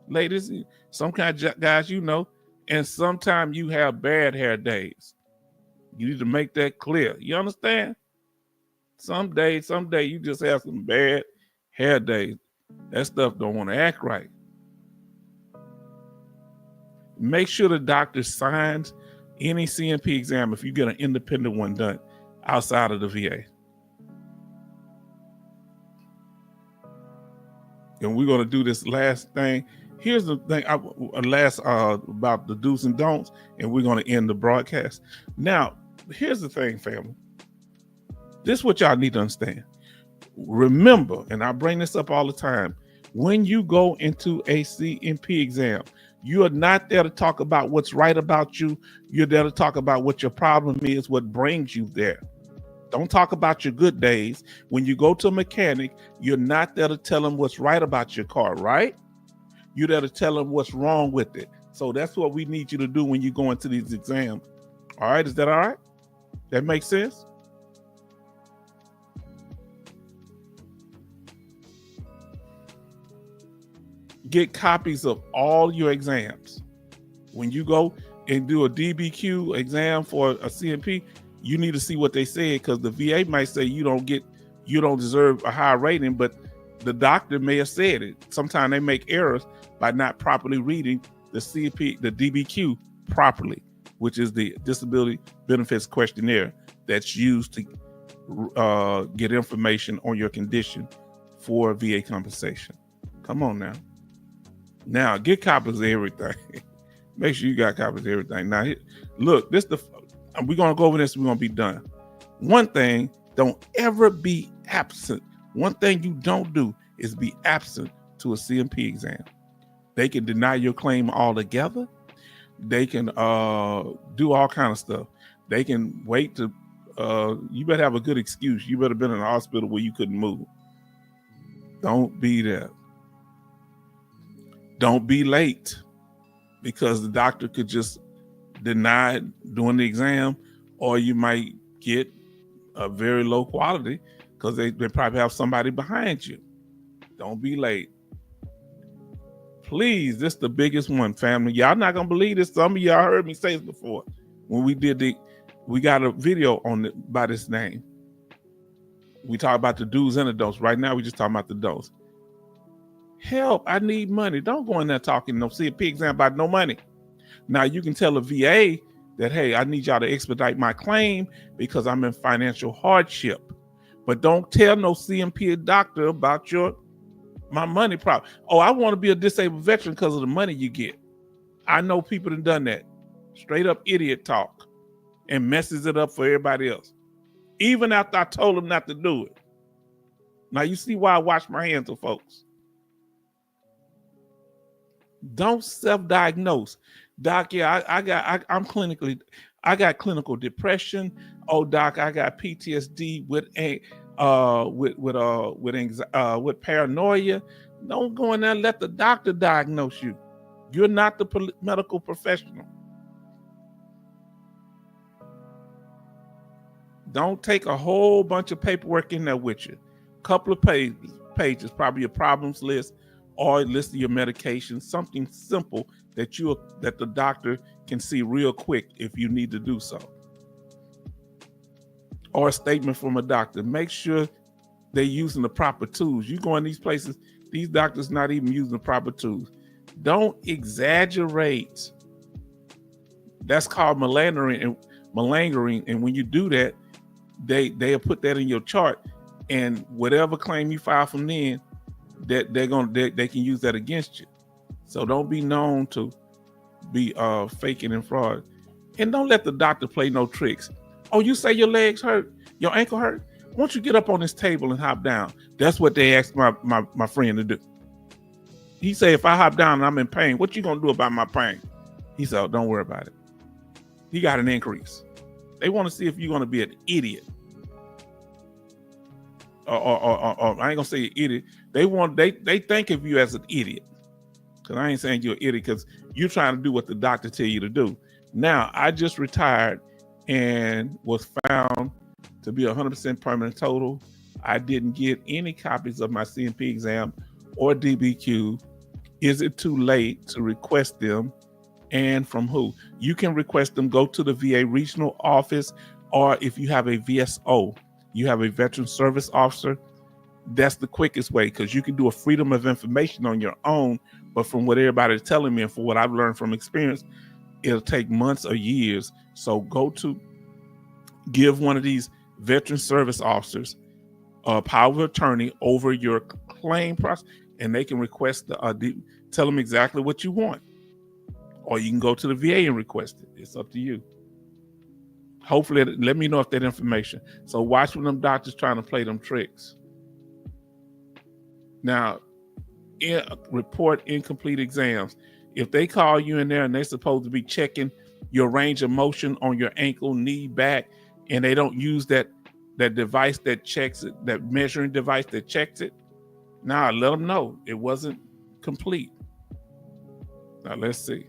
Ladies, some kind of guys, and sometimes you have bad hair days. You need to make that clear. You understand? Someday you just have some bad hair days. That stuff don't want to act right. Make sure the doctor signs any CMP exam if you get an independent one done outside of the VA. And we're going to do this last thing. Here's the thing, about the do's and don'ts, and we're going to end the broadcast. Now, here's the thing, family. This is what y'all need to understand. Remember, and I bring this up all the time, when you go into a CMP exam, you are not there to talk about what's right about you. You're there to talk about what your problem is, what brings you there. Don't talk about your good days. When you go to a mechanic, you're not there to tell them what's right about your car, right? You're there to tell them what's wrong with it. So that's what we need you to do when you go into these exams. All right, is that all right? That makes sense? Get copies of all your exams. When you go and do a DBQ exam for a CMP, you need to see what they said, because the VA might say you don't deserve a high rating, but the doctor may have said it. Sometimes they make errors by not properly reading the CMP, the DBQ properly, which is the Disability Benefits Questionnaire that's used to get information on your condition for VA compensation. Come on now. Now, get copies of everything. Make sure you got copies of everything. Now, look, we're going to go over this. We're going to be done. One thing, don't ever be absent. One thing you don't do is be absent to a CMP exam. They can deny your claim altogether. They can do all kind of stuff. They can wait to, you better have a good excuse. You better been in a hospital where you couldn't move. Don't be there. Don't be late, because the doctor could just deny doing the exam, or you might get a very low quality because they probably have somebody behind you. Don't be late. Please, this is the biggest one, family. Y'all not gonna believe this. Some of y'all heard me say this before. When we got a video on it by this name. We talk about the do's and the don'ts. Right now, we just talking about the don'ts. Help, I need money. Don't go in there talking no CMP exam about no money. Now, you can tell a VA that, hey, I need y'all to expedite my claim because I'm in financial hardship. But don't tell no CMP doctor about my money problem. Oh, I want to be a disabled veteran because of the money you get. I know people have done that. Straight up idiot talk and messes it up for everybody else. Even after I told them not to do it. Now, you see why I wash my hands of folks. Don't self-diagnose. Doc, yeah, I got clinical depression. Oh, doc, I got PTSD with paranoia. Don't go in there and let the doctor diagnose you. You're not the medical professional. Don't take a whole bunch of paperwork in there with you. Couple of pages, probably your problems list, or a list of your medications, something simple that the doctor can see real quick if you need to do so. Or a statement from a doctor. Make sure they're using the proper tools. You go in these places, these doctors not even using the proper tools. Don't exaggerate. That's called malingering. And when you do that, they'll put that in your chart, and whatever claim you file from then, that they can use that against you. So don't be known to be faking and fraud, and don't let the doctor play no tricks. Oh, you say your legs hurt, your ankle hurt? Why don't you get up on this table and hop down? That's what they asked my friend to do. He said, if I hop down and I'm in pain, what you gonna do about my pain? He said, oh, don't worry about it. He got an increase. They want to see if you're gonna be an idiot. Or I ain't gonna say idiot. They think of you as an idiot. Cause I ain't saying you're an idiot because you're trying to do what the doctor tell you to do. Now, I just retired and was found to be 100% permanent total. I didn't get any copies of my CMP exam or DBQ. Is it too late to request them? And from who? You can request them. Go to the VA regional office, or if you have a VSO, you have a veteran service officer. That's the quickest way, because you can do a freedom of information on your own. But from what everybody's telling me and for what I've learned from experience, it'll take months or years. So give one of these veteran service officers a power of attorney over your claim process, and they can request tell them exactly what you want. Or you can go to the VA and request it. It's up to you. Hopefully, let me know if that information. So watch when them doctors trying to play them tricks. Now, report incomplete exams. If they call you in there and they're supposed to be checking your range of motion on your ankle, knee, back, and they don't use that device that checks it, that measuring device that checks it, let them know it wasn't complete. Now, let's see.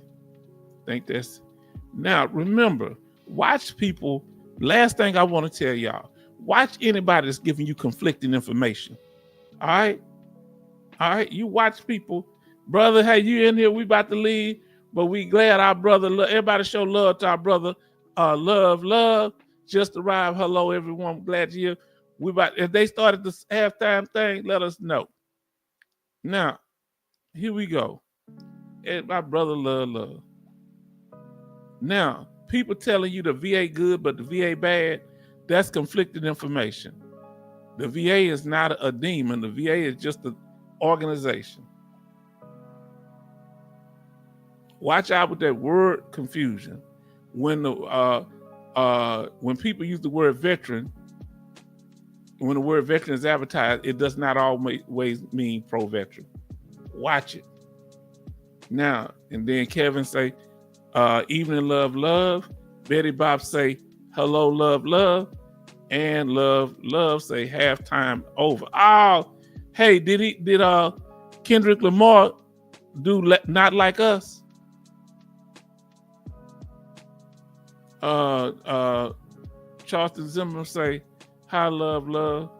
Now, remember, watch people. Last thing I want to tell y'all, watch anybody that's giving you conflicting information. All right. You watch people. Brother, hey, you in here? We about to leave, but we glad our brother, everybody show love to our brother. Love. Just arrived. Hello, everyone. Glad you're here. If they started this halftime thing, let us know. Now, here we go. My brother, love. Now, people telling you the VA good, but the VA bad, that's conflicted information. The VA is not a demon. The VA is just an organization. Watch out with that word confusion. When people use the word veteran, when the word veteran is advertised, it does not always mean pro-veteran. Watch it. Now, and then Kevin say, evening, love. Betty Bob say, hello, love. And love say, halftime over. Oh, hey, did Kendrick Lamar do Not Like Us? Charleston Zimmerman say, hi, love.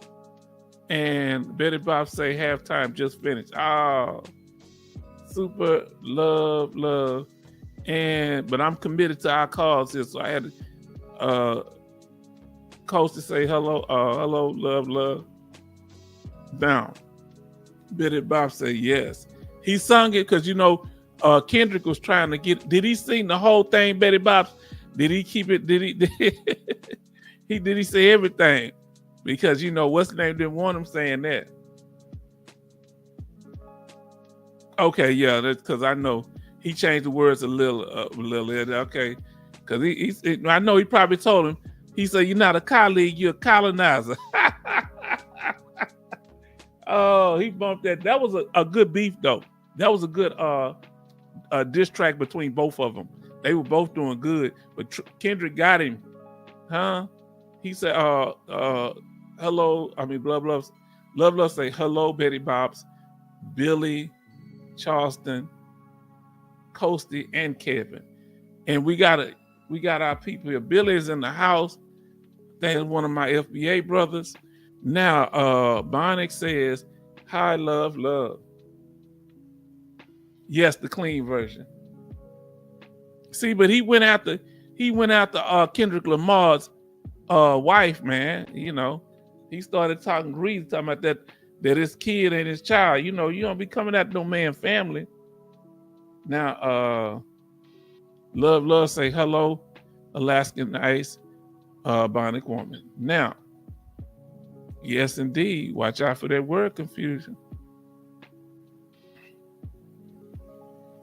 And Betty Bob say, halftime just finished. Oh, super love. But I'm committed to our cause here, so I had Coach to say hello, love. Down. Betty Bob say yes. He sung it because Kendrick was trying to get. Did he sing the whole thing, Betty Bob? Did he keep it? Did he say everything? Because what's the name didn't want him saying that. Okay, yeah, that's because I know he changed the words a little. Okay, because I know he probably told him. He said, "You're not a colleague, you're a colonizer." Oh, he bumped that. That was a good beef though. That was a good diss track between both of them. They were both doing good, but Kendrick got him, huh? He said, hello. I mean, Love Love say hello, Betty Bops, Billy, Charleston, Coasty, and Kevin. And we got our people here. Billy is in the house. That's one of my FBA brothers. Now, Bonick says, hi, love. Yes, the clean version. See, but he went after Kendrick Lamar's wife, man. You know, he started talking grease, talking about that his kid and his child. You know, you don't be coming at no man family. Now, Love say hello, Alaskan Ice, Bonick woman. Now, yes, indeed. Watch out for that word confusion.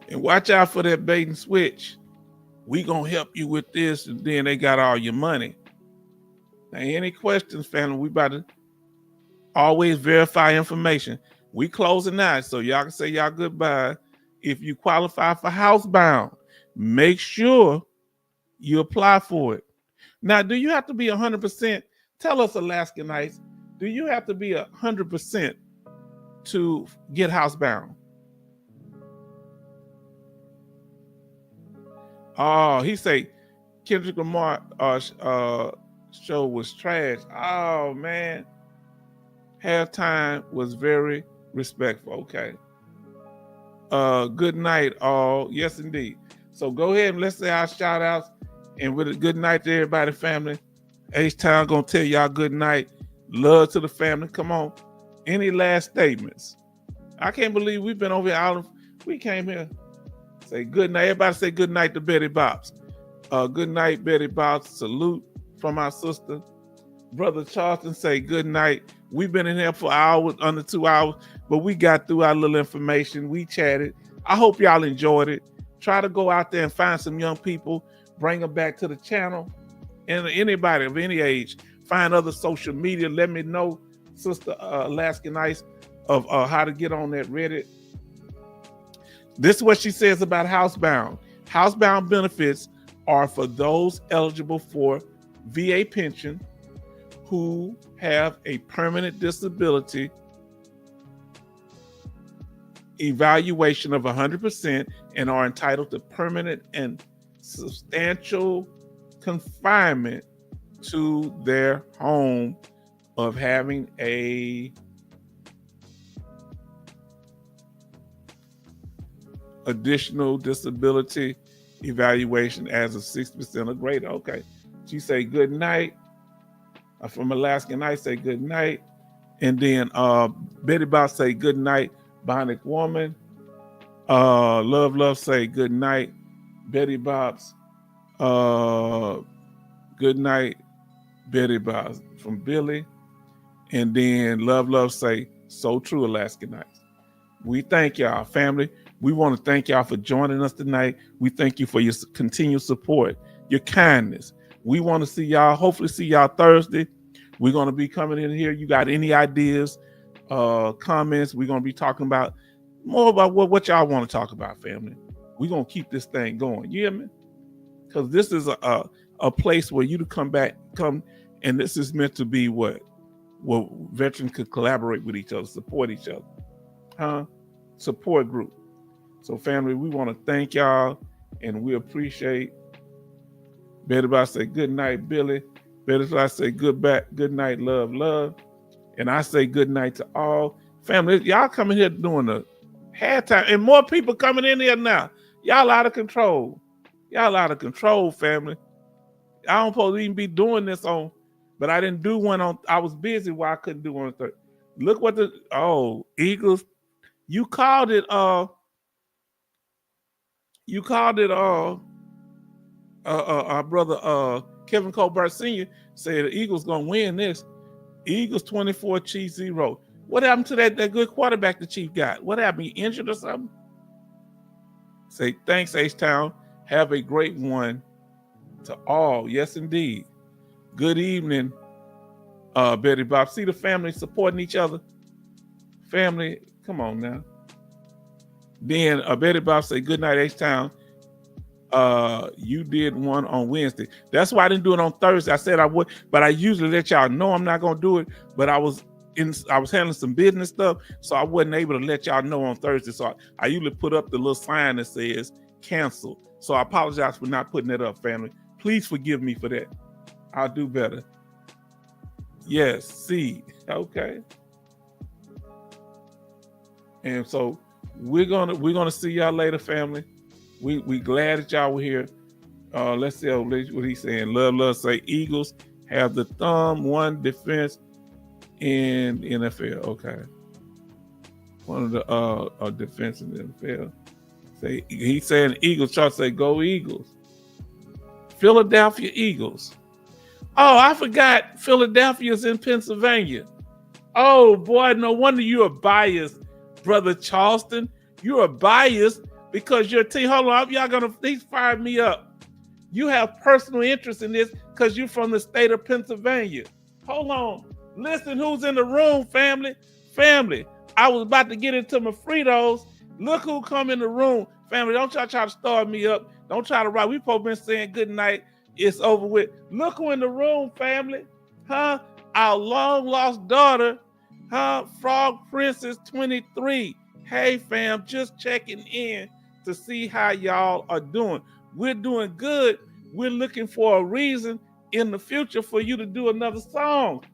And watch out for that bait and switch. We gonna help you with this, and then they got all your money. Now, any questions, family? We about to always verify information. We closing out, so y'all can say y'all goodbye. If you qualify for housebound, make sure you apply for it. Now, do you have to be 100%? Tell us, Alaskan Ice, do you have to be 100% to get housebound? Oh, he say Kendrick Lamar show was trash. Oh man, halftime was very respectful. Okay. Good night, all. Yes, indeed. So go ahead and let's say our shout outs, and with a good night to everybody, family. H-Town gonna tell y'all good night. Love to the family. Come on. Any last statements? I can't believe we've been over here. We came here. Say good night. Everybody say good night to Betty Bops. Good night, Betty Bops. Salute from our sister. Brother Charleston say good night. We've been in here for hours, under 2 hours, but we got through our little information. We chatted. I hope y'all enjoyed it. Try to go out there and find some young people, bring them back to the channel. And anybody of any age, find other social media. Let me know, Sister Alaskan Ice, of how to get on that Reddit. This is what she says about housebound. Housebound benefits are for those eligible for VA pension who have a permanent disability evaluation of 100% and are entitled to permanent and substantial confinement to their home of having a additional disability evaluation as of 60% or greater. Okay. She say good night. From Alaskan Ice say good night. And then Betty Bob say good night, Bonick woman. Love say good night, Betty Bob's. Good night, Betty Bob's from Billy. And then Love say so true, Alaskan Ice. We thank y'all, family. We want to thank y'all for joining us tonight. We thank you for your continued support, your kindness. We want to see y'all, hopefully see y'all Thursday. We're going to be coming in here. You got any ideas, comments? We're going to be talking about more about what y'all want to talk about, family. We're going to keep this thing going. You hear me? Because this is a place where you to come, and this is meant to be what veterans could collaborate with each other, support each other. Support group. So family, we want to thank y'all, and we appreciate. Betty Bot say good night, Billy. Betty Bot say good night, love. And I say good night to all. Family, y'all coming here doing the halftime, and more people coming in here now. Y'all out of control. Y'all out of control, family. I don't supposed to even be doing this on, but I didn't do one on. I was busy while I couldn't do one on Thursday. Look what Eagles. You called it our brother Kevin Colbert Sr. said the Eagles gonna win this. Eagles 24, Chiefs 0. What happened to that good quarterback the Chief got? What happened? He injured or something? Say thanks, H-Town. Have a great one to all. Yes, indeed. Good evening, Betty Bob. See the family supporting each other. Family, come on now. Then Betty Bob say, good night, H-Town. You did one on Wednesday. That's why I didn't do it on Thursday. I said I would, but I usually let y'all know I'm not gonna do it. But I was handling some business stuff, so I wasn't able to let y'all know on Thursday. So I usually put up the little sign that says cancel. So I apologize for not putting it up, family. Please forgive me for that. I'll do better. Yes, see, okay. And so we're gonna see y'all later, family. We glad that y'all were here. Let's see what he's saying. Love say Eagles have the #1 defense in NFL. Okay, one of the defense in the NFL. Say he's saying Eagles. Chart say go Eagles. Philadelphia Eagles. Oh, I forgot Philadelphia's in Pennsylvania. Oh boy, no wonder you are biased, brother Charleston. You are biased because your team. Hold on, y'all gonna please fire me up. You have personal interest in this because you're from the state of Pennsylvania. Hold on. Listen, who's in the room, family? Family. I was about to get into my Fritos. Look who come in the room. Family, don't y'all try to start me up. Don't try to write. We both been saying good night. It's over with. Look who in the room, family. Huh? Our long lost daughter, huh? Frog Princess 23. Hey, fam, just checking in to see how y'all are doing. We're doing good. We're looking for a reason in the future for you to do another song.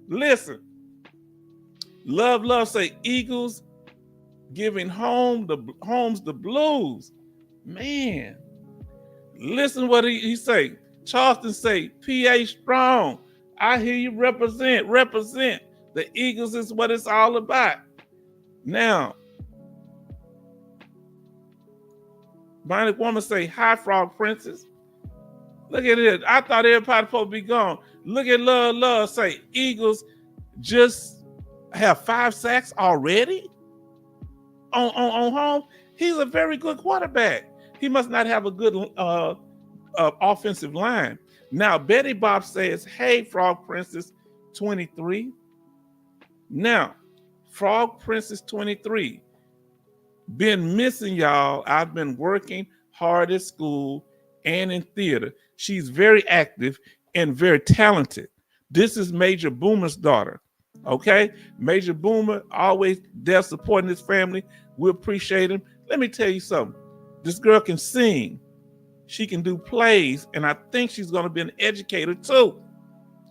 Listen. Love say Eagles giving homes the blues. Man. Listen what he say. Charleston say, PA strong. I hear you represent. The Eagles is what it's all about. Now, Bonnie Woman say, hi, Frog Princess. Look at it. I thought everybody supposed to be gone. Look at Love say, Eagles just have 5 sacks already on home. He's a very good quarterback. He must not have a good offensive line. Now, Betty Bob says, hey, Frog Princess 23. Now, Frog Princess 23. Been missing y'all. I've been working hard at school and in theater. She's very active and very talented. This is Major Boomer's daughter. Okay? Major Boomer always there supporting his family. We appreciate him. Let me tell you something. This girl can sing. She can do plays, and I think she's going to be an educator too.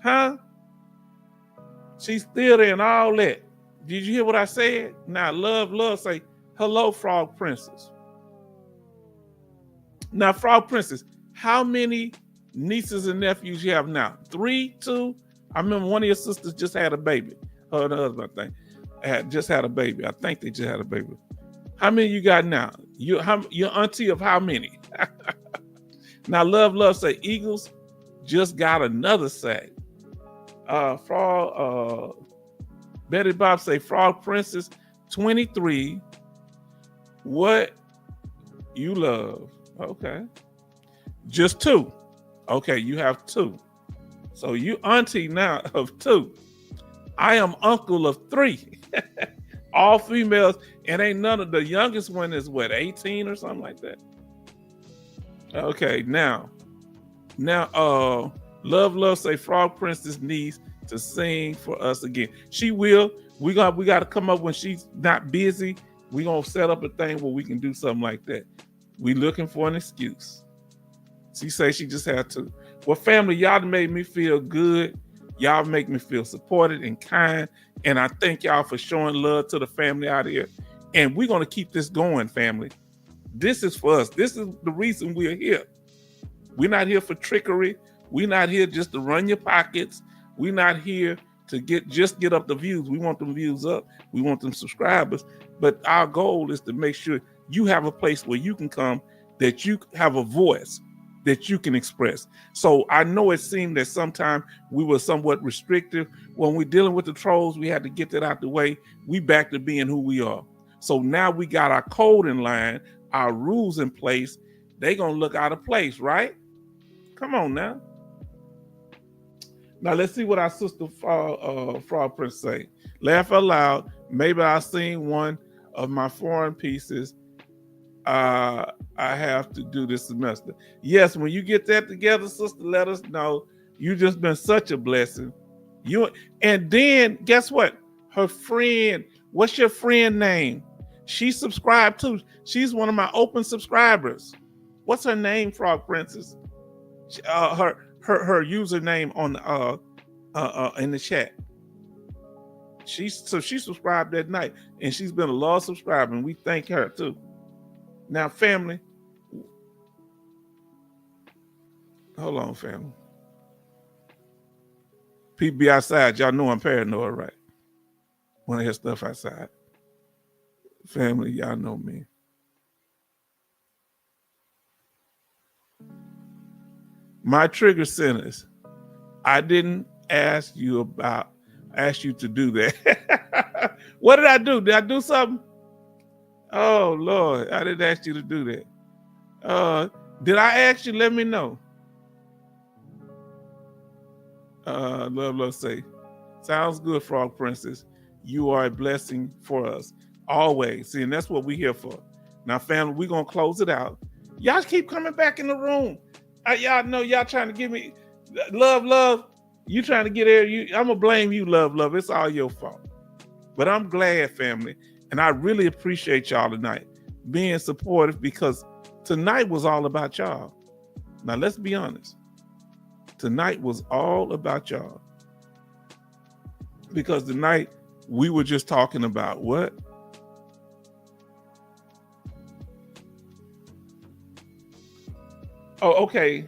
Huh? She's theater and all that. Did you hear what I said? Now, Love say, hello, Frog Princess. Now, Frog Princess, how many nieces and nephews you have now? 3, 2? I remember one of your sisters just had a baby. Her and her husband, I think, just had a baby. I think they just had a baby. How many you got now? Your auntie of how many? Now, Love say Eagles just got another sack. Betty Bob say Frog Princess 23. What you love? Okay, just 2. Okay, you have 2. So you auntie now of 2. I am uncle of 3. All females, and ain't none of the youngest one is what, 18 or something like that. Okay, now, Love say Frog Princess needs to sing for us again. She will. We got to come up when she's not busy. We gonna set up a thing where we can do something like that. We looking for an excuse. She say she just had to. Well, family, y'all made me feel good. Y'all make me feel supported and kind. And I thank y'all for showing love to the family out here. And we're going to keep this going, family. This is for us. This is the reason we're here. We're not here for trickery. We're not here just to run your pockets. We're not here to get up the views. We want them views up. We want them subscribers. But our goal is to make sure you have a place where you can come, that you have a voice that you can express. So I know it seemed that sometimes we were somewhat restrictive. When we're dealing with the trolls, we had to get that out the way. We back to being who we are. So now we got our code in line, our rules in place. They gonna look out of place, right? Come on now. Now let's see what our sister Frog Prince say. Laugh out loud. Maybe I seen one of my foreign pieces I have to do this semester. Yes, when you get that together, sister, let us know. You just been such a blessing. And then guess what? Her friend, what's your friend name? She subscribed too. She's one of my open subscribers. What's her name, Frog Princess? Her username on in the chat. She subscribed that night, and she's been a loyal subscriber, and we thank her too. Now, family, hold on, family. People be outside. Y'all know I'm paranoid, right? When I hear stuff outside. Family, y'all know me. My trigger sentence. I didn't ask you to do that. What did I do? Did I do something? Oh, Lord, I didn't ask you to do that. Did I ask you? Let me know. Love say, sounds good, Frog Princess. You are a blessing for us. Always. See, and that's what we're here for. Now, family, we're going to close it out. Y'all keep coming back in the room. Y'all know y'all trying to give me love. You trying to get there. I'm going to blame you, love. It's all your fault. But I'm glad, family. And I really appreciate y'all tonight being supportive, because tonight was all about y'all. Now, let's be honest. Tonight was all about y'all. Because tonight we were just talking about what? Oh, okay.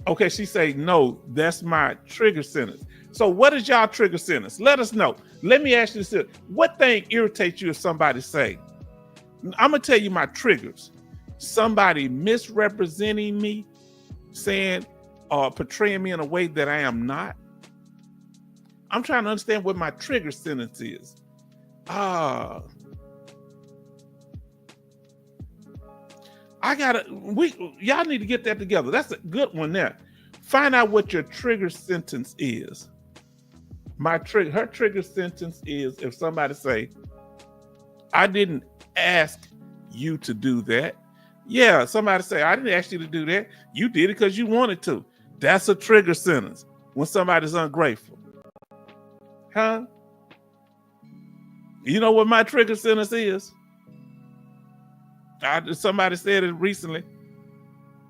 Okay, she say, no, that's my trigger sentence. So what is y'all trigger sentence? Let us know. Let me ask you this. What thing irritates you if somebody say? I'm going to tell you my triggers. Somebody misrepresenting me, saying or portraying me in a way that I am not. I'm trying to understand what my trigger sentence is. Y'all need to get that together. That's a good one there. Find out what your trigger sentence is. Her trigger sentence is if somebody say, I didn't ask you to do that. Yeah, somebody say, I didn't ask you to do that. You did it because you wanted to. That's a trigger sentence when somebody's ungrateful. Huh? You know what my trigger sentence is? Somebody said it recently,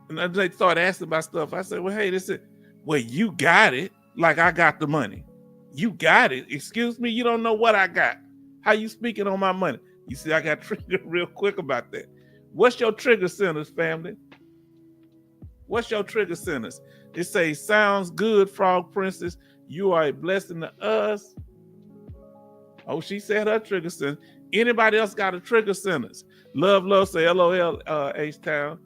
and they started asking about stuff. I said, well, hey, this is, well, you got it. Like I got the money. You got it. Excuse me, you don't know what I got. How you speaking on my money? You see, I got triggered real quick about that. What's your trigger sentence, family? What's your trigger sentence? It says, sounds good, Frog Princess. You are a blessing to us. Oh, she said her trigger sentence. Anybody else got a trigger sentence? Love, say LOL, H-Town.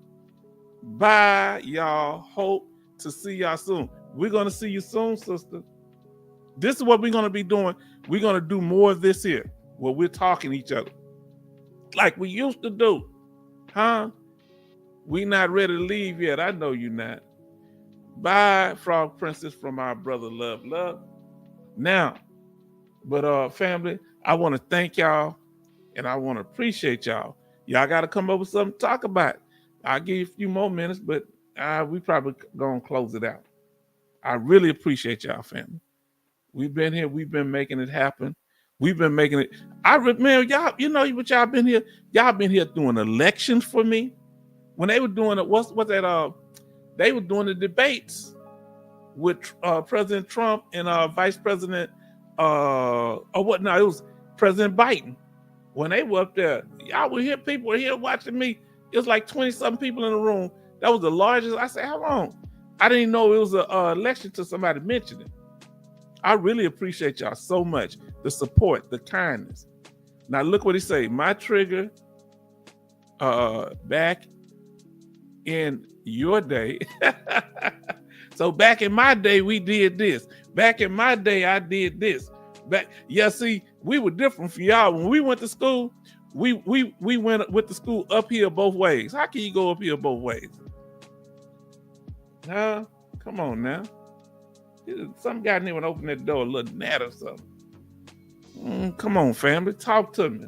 Bye, y'all. Hope to see y'all soon. We're going to see you soon, sister. This is what we're going to be doing. We're going to do more of this here, where we're talking to each other like we used to do. Huh? We not ready to leave yet. I know you not. Bye, Frog Princess, from our brother Love. Now, but family, I want to thank y'all, and I want to appreciate y'all. Y'all got to come up with something to talk about. I'll give you a few more minutes, but we probably going to close it out. I really appreciate y'all, family. We've been here. We've been making it happen. We've been making it. I remember y'all, you know what y'all been here? Y'all been here doing elections for me. When they were doing it, what's that? They were doing the debates with President Trump and Vice President, it was President Biden. When they were up there, y'all were here, people were here watching me. It was like 20-something people in the room. That was the largest. I said, how long? I didn't even know it was an election till somebody mentioned it. I really appreciate y'all so much. The support, the kindness. Now look what he say. My trigger, back in your day. So back in my day, we did this. Back in my day, I did this. See, we were different from y'all. When we went to school, we went with the school uphill both ways. How can you go uphill both ways? Huh? Come on now. Some guy didn't even open that door, a little gnat or something. Come on, family. Talk to me.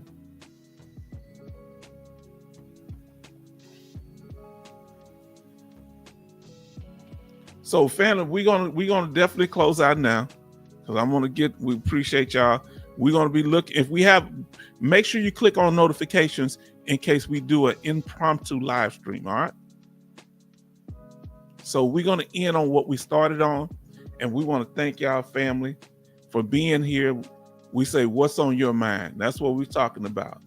So family, we're gonna definitely close out now, because I'm gonna get. We appreciate y'all. We're gonna be looking. If we have, make sure you click on notifications in case we do an impromptu live stream. All right. So we're gonna end on what we started on, and we want to thank y'all family for being here. We say, what's on your mind? That's what we're talking about.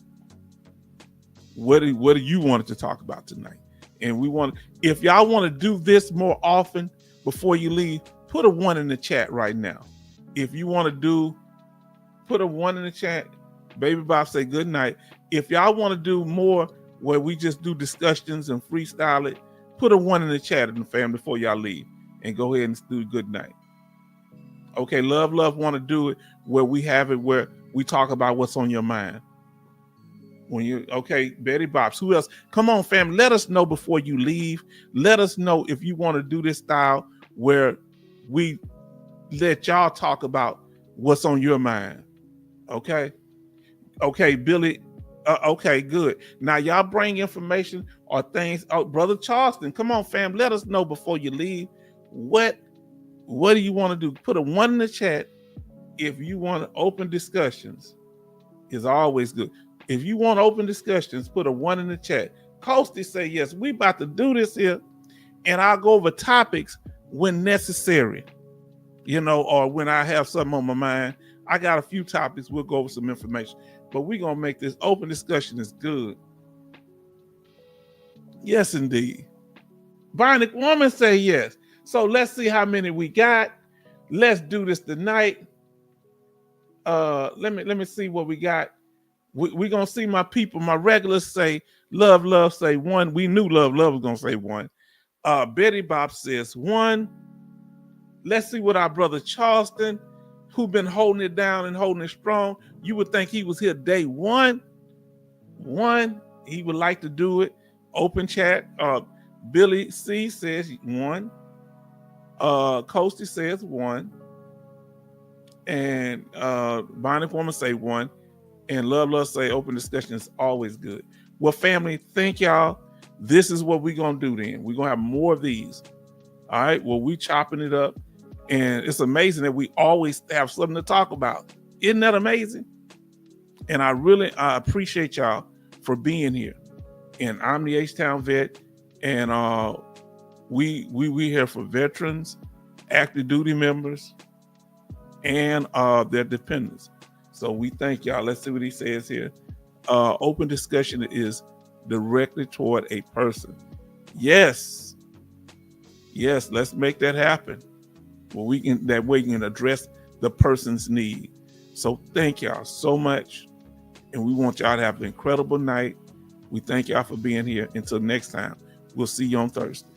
What do you want to talk about tonight? And we want, if y'all want to do this more often before you leave, put a 1 in the chat right now. If you want to do, put a 1 in the chat. Baby Bob say good night. If y'all want to do more where we just do discussions and freestyle it, put a 1 in the chat in the family before y'all leave, and go ahead and do good night. Okay, love want to do it where we have it where we talk about what's on your mind. When you, okay, Betty Bops, who else? Come on, family, let us know before you leave. Let us know if you want to do this style where we let y'all talk about what's on your mind. Okay, Billy. Okay, good. Now y'all bring information or things. Oh, Brother Charleston, come on, fam. Let us know before you leave. What do you want to do? Put a 1 in the chat if you want open discussions. Is always good. If you want open discussions, put a 1 in the chat. Coasty say yes. We about to do this here, and I'll go over topics when necessary. You know, or when I have something on my mind. I got a few topics. We'll go over some information, but we're gonna make this open discussion is good. Yes, indeed. Bionic Woman say yes. So let's see how many we got. Let's do this tonight. Let me see what we got. We're gonna see my people, my regulars say love say 1. We knew love was gonna say 1. Betty Bob says 1. Let's see what our brother Charleston, who been holding it down and holding it strong. You would think he was here day 1. He would like to do it. Open chat. Billy C says 1. Coasty says 1. And Bionic Woman say 1. And love say open discussion is always good. Well, family, thank y'all. This is what we're gonna do then. We're gonna have more of these. All right. Well, we chopping it up. And it's amazing that we always have something to talk about. Isn't that amazing? And I appreciate y'all for being here. And I'm the H-Town vet. And we here for veterans, active duty members, and their dependents. So we thank y'all. Let's see what he says here. Open discussion is directly toward a person. Yes, let's make that happen. Well, that way we can address the person's need. So thank y'all so much. And we want y'all to have an incredible night. We thank y'all for being here. Until next time, we'll see you on Thursday.